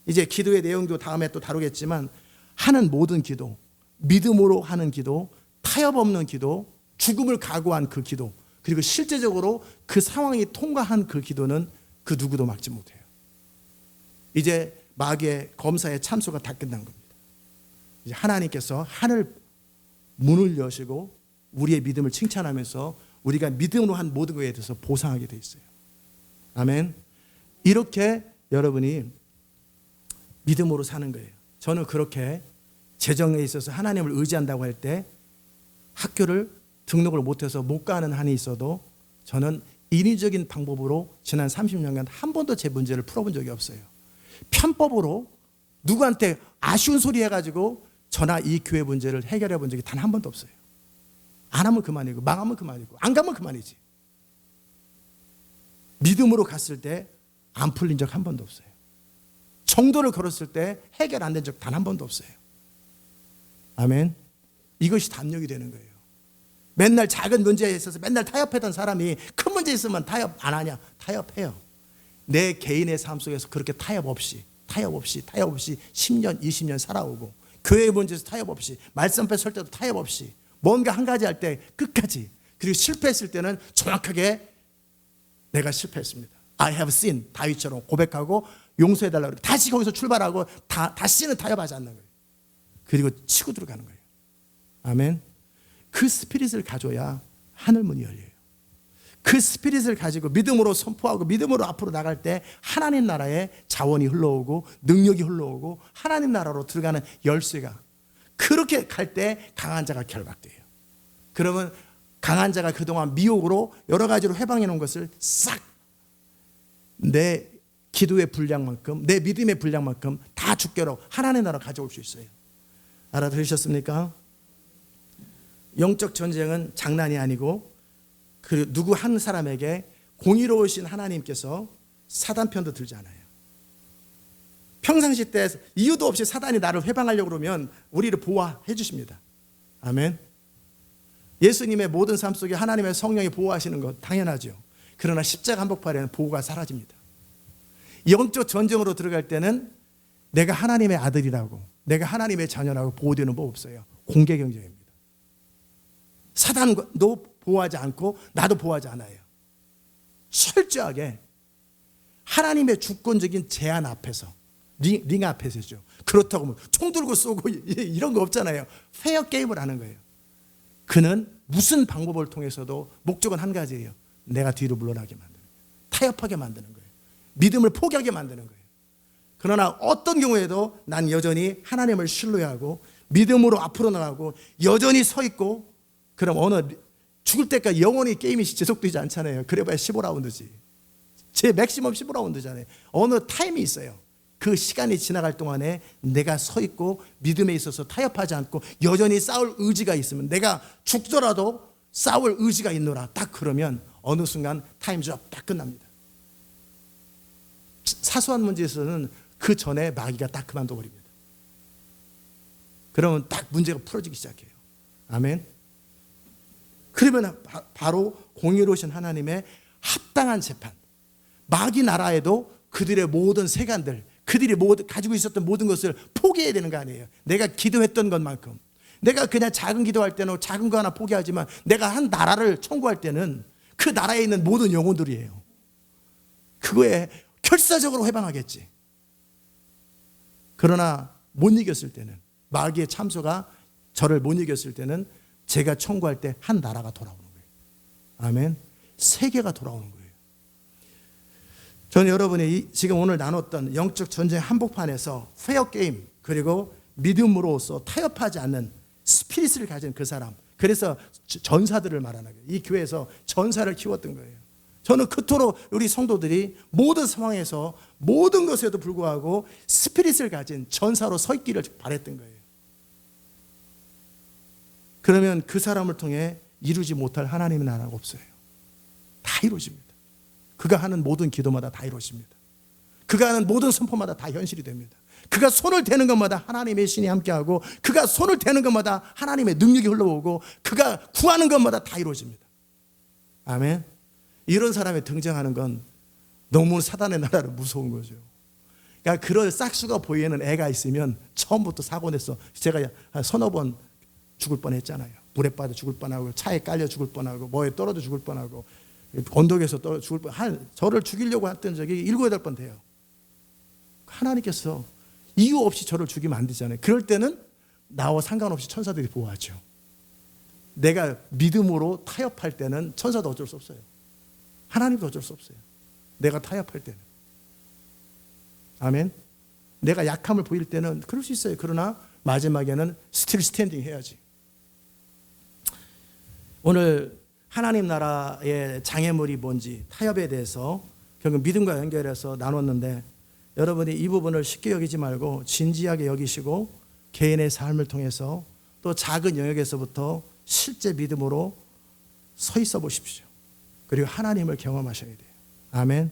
이제 기도의 내용도 다음에 또 다루겠지만 하는 모든 기도, 믿음으로 하는 기도, 타협 없는 기도, 죽음을 각오한 그 기도, 그리고 실제적으로 그 상황이 통과한 그 기도는 그 누구도 막지 못해요. 이제 마귀의 검사의 참소가 다 끝난 겁니다. 이제 하나님께서 하늘 문을 여시고 우리의 믿음을 칭찬하면서 우리가 믿음으로 한 모든 것에 대해서 보상하게 돼 있어요. 아멘. 이렇게 여러분이 믿음으로 사는 거예요. 저는 그렇게 재정에 있어서 하나님을 의지한다고 할 때 학교를 등록을 못해서 못 가는 한이 있어도 저는 인위적인 방법으로 지난 30년간 한 번도 제 문제를 풀어본 적이 없어요. 편법으로 누구한테 아쉬운 소리 해가지고 저나 이 교회 문제를 해결해 본 적이 단 한 번도 없어요. 안 하면 그만이고 망하면 그만이고 안 가면 그만이지. 믿음으로 갔을 때 안 풀린 적 한 번도 없어요. 정도를 걸었을 때 해결 안 된 적 단 한 번도 없어요. 아멘. 이것이 담력이 되는 거예요. 맨날 작은 문제에 있어서 맨날 타협했던 사람이 큰 문제 있으면 타협 안 하냐? 타협해요. 내 개인의 삶 속에서 그렇게 타협 없이 10년, 20년 살아오고 교회의 문제에서 타협 없이 말씀 앞에 설 때도 타협 없이 뭔가 한 가지 할 때 끝까지 그리고 실패했을 때는 정확하게 내가 실패했습니다. I have sinned. 다윗처럼 고백하고 용서해달라고 다시 거기서 출발하고 다시는 타협하지 않는 거예요. 그리고 치고 들어가는 거예요. 아멘. 그 스피릿을 가져야 하늘문이 열려요. 그 스피릿을 가지고 믿음으로 선포하고 믿음으로 앞으로 나갈 때 하나님 나라의 자원이 흘러오고 능력이 흘러오고 하나님 나라로 들어가는 열쇠가 그렇게 갈 때 강한 자가 결박돼요. 그러면 강한 자가 그동안 미혹으로 여러 가지로 해방해 놓은 것을 싹 내 기도의 분량만큼 내 믿음의 분량만큼 다 죽게로 하나님 나라 가져올 수 있어요. 알아들으셨습니까? 영적 전쟁은 장난이 아니고 그 누구 한 사람에게 공의로우신 하나님께서 사단 편도 들지 않아요. 평상시 때 이유도 없이 사단이 나를 회방하려고 그러면 우리를 보호해 주십니다. 아멘. 예수님의 모든 삶 속에 하나님의 성령이 보호하시는 것 당연하죠. 그러나 십자가 한복판에는 보호가 사라집니다. 영적 전쟁으로 들어갈 때는 내가 하나님의 아들이라고 내가 하나님의 자녀라고 보호되는 법 없어요. 공개 경쟁입니다. 사단도 보호하지 않고 나도 보호하지 않아요. 철저하게 하나님의 주권적인 제한 앞에서 링 앞에서죠. 그렇다고 뭐 총 들고 쏘고 이런 거 없잖아요. 페어 게임을 하는 거예요. 그는 무슨 방법을 통해서도 목적은 한 가지예요. 내가 뒤로 물러나게 만드는 거예요. 타협하게 만드는 거예요. 믿음을 포기하게 만드는 거예요. 그러나 어떤 경우에도 난 여전히 하나님을 신뢰하고 믿음으로 앞으로 나가고 여전히 서 있고 그럼 죽을 때까지 영원히 게임이 지속되지 않잖아요. 그래봐야 15라운드지. 제 맥시멈 15라운드잖아요. 어느 타임이 있어요. 그 시간이 지나갈 동안에 내가 서 있고 믿음에 있어서 타협하지 않고 여전히 싸울 의지가 있으면, 내가 죽더라도 싸울 의지가 있노라, 딱 그러면 어느 순간 타임즈업 딱 끝납니다. 사소한 문제에서는 그 전에 마귀가 딱 그만둬 버립니다. 그러면 딱 문제가 풀어지기 시작해요. 아멘. 그러면 바로 공의로우신 하나님의 합당한 재판, 마귀 나라에도 그들의 모든 세간들, 그들이 가지고 있었던 모든 것을 포기해야 되는 거 아니에요. 내가 기도했던 것만큼, 내가 그냥 작은 기도할 때는 작은 거 하나 포기하지만, 내가 한 나라를 청구할 때는 그 나라에 있는 모든 영혼들이에요. 그거에 결사적으로 해방하겠지. 그러나 못 이겼을 때는, 마귀의 참소가 저를 못 이겼을 때는 제가 청구할 때 한 나라가 돌아오는 거예요. 아멘. 세계가 돌아오는 거예요. 저는 여러분이 지금 오늘 나눴던 영적 전쟁 한복판에서 페어 게임, 그리고 믿음으로써 타협하지 않는 스피릿을 가진 그 사람, 그래서 전사들을 말하는 거예요. 이 교회에서 전사를 키웠던 거예요. 저는 그토록 우리 성도들이 모든 상황에서 모든 것에도 불구하고 스피릿을 가진 전사로 서 있기를 바랬던 거예요. 그러면 그 사람을 통해 이루지 못할 하나님의 나라가 없어요. 다 이루어집니다. 그가 하는 모든 기도마다 다 이루어집니다. 그가 하는 모든 선포마다 다 현실이 됩니다. 그가 손을 대는 것마다 하나님의 신이 함께하고, 그가 손을 대는 것마다 하나님의 능력이 흘러오고, 그가 구하는 것마다 다 이루어집니다. 아멘. 이런 사람이 등장하는 건 너무 사단의 나라로 무서운 거죠. 그러니까 그런 싹수가 보이는 애가 있으면 처음부터 사고 냈어. 제가 한 서너 번 죽을 뻔했잖아요. 물에 빠져 죽을 뻔하고, 차에 깔려 죽을 뻔하고, 뭐에 떨어져 죽을 뻔하고, 언덕에서 떨어져 죽을 뻔. 저를 죽이려고 했던 적이 7, 8번 돼요. 하나님께서 이유 없이 저를 죽이면 안 되잖아요. 그럴 때는 나와 상관없이 천사들이 보호하죠. 내가 믿음으로 타협할 때는 천사도 어쩔 수 없어요. 하나님도 어쩔 수 없어요. 내가 타협할 때는. 아멘. 내가 약함을 보일 때는 그럴 수 있어요. 그러나 마지막에는 스틸 스탠딩 해야지. 오늘 하나님 나라의 장애물이 뭔지, 타협에 대해서 결국 믿음과 연결해서 나눴는데, 여러분이 이 부분을 쉽게 여기지 말고 진지하게 여기시고 개인의 삶을 통해서 또 작은 영역에서부터 실제 믿음으로 서 있어 보십시오. 그리고 하나님을 경험하셔야 돼요. 아멘.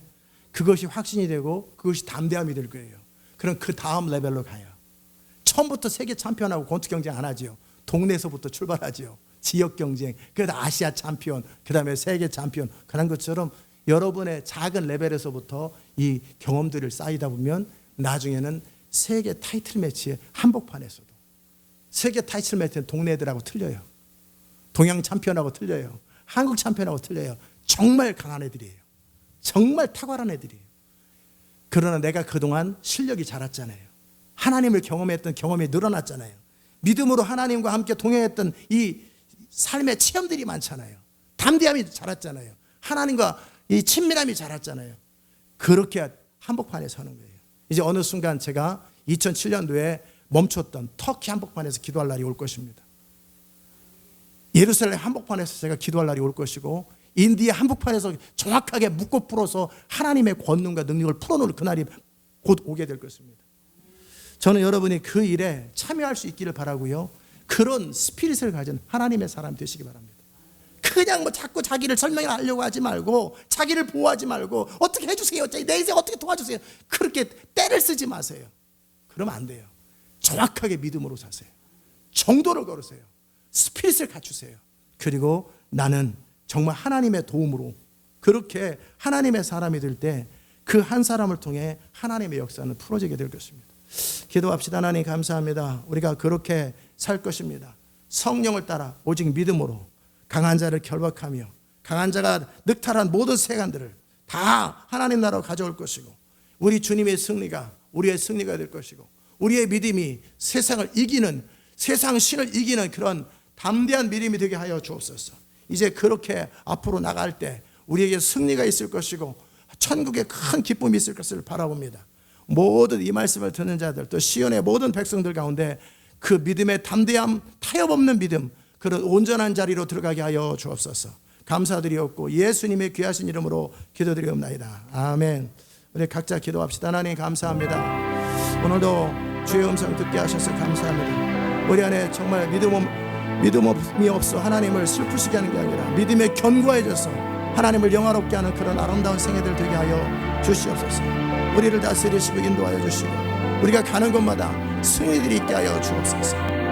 그것이 확신이 되고 그것이 담대함이 될 거예요. 그럼 그 다음 레벨로 가요. 처음부터 세계 챔피언하고 권투 경쟁 안 하지요. 동네에서부터 출발하지요. 지역 경쟁, 그래서 아시아 챔피언, 그 다음에 세계 챔피언, 그런 것처럼 여러분의 작은 레벨에서부터 이 경험들을 쌓이다 보면 나중에는 세계 타이틀 매치의 한복판에서도, 세계 타이틀 매치는 동네 애들하고 틀려요. 동양 챔피언하고 틀려요. 한국 챔피언하고 틀려요. 정말 강한 애들이에요. 정말 탁월한 애들이에요. 그러나 내가 그동안 실력이 자랐잖아요. 하나님을 경험했던 경험이 늘어났잖아요. 믿음으로 하나님과 함께 동행했던 이 삶의 체험들이 많잖아요. 담대함이 자랐잖아요. 하나님과 이 친밀함이 자랐잖아요. 그렇게 한복판에 서는 거예요. 이제 어느 순간 제가 2007년도에 멈췄던 터키 한복판에서 기도할 날이 올 것입니다. 예루살렘 한복판에서 제가 기도할 날이 올 것이고, 인디아 한복판에서 정확하게 묶고 풀어서 하나님의 권능과 능력을 풀어놓을 그날이 곧 오게 될 것입니다. 저는 여러분이 그 일에 참여할 수 있기를 바라고요. 그런 스피릿을 가진 하나님의 사람 되시기 바랍니다. 그냥 자꾸 자기를 설명하려고 하지 말고, 자기를 보호하지 말고, 어떻게 해주세요, 내 인생 어떻게 도와주세요, 그렇게 때를 쓰지 마세요. 그러면 안 돼요. 정확하게 믿음으로 사세요. 정도를 걸으세요. 스피릿을 갖추세요. 그리고 나는 정말 하나님의 도움으로 그렇게 하나님의 사람이 될 때 그 한 사람을 통해 하나님의 역사는 풀어지게 될 것입니다. 기도합시다. 하나님 감사합니다. 우리가 그렇게 살 것입니다. 성령을 따라 오직 믿음으로 강한 자를 결박하며, 강한 자가 늑탈한 모든 세간들을 다 하나님 나라로 가져올 것이고, 우리 주님의 승리가 우리의 승리가 될 것이고, 우리의 믿음이 세상을 이기는, 세상 신을 이기는 그런 담대한 믿음이 되게 하여 주옵소서. 이제 그렇게 앞으로 나갈 때 우리에게 승리가 있을 것이고 천국에 큰 기쁨이 있을 것을 바라봅니다. 모든 이 말씀을 듣는 자들, 또 시온의 모든 백성들 가운데 그 믿음의 담대함, 타협 없는 믿음, 그런 온전한 자리로 들어가게 하여 주옵소서. 감사드리옵고 예수님의 귀하신 이름으로 기도드리옵나이다. 아멘. 우리 각자 기도합시다. 하나님 감사합니다. 오늘도 주의 음성 듣게 하셔서 감사합니다. 우리 안에 정말 믿음이 없어 하나님을 슬프시게 하는 게 아니라 믿음에 견고해져서 하나님을 영화롭게 하는 그런 아름다운 생애들 되게 하여 주시옵소서. 우리를 다스리시고 인도하여 주시고 우리가 가는 곳마다 승리들이 있게 하여 주옵소서.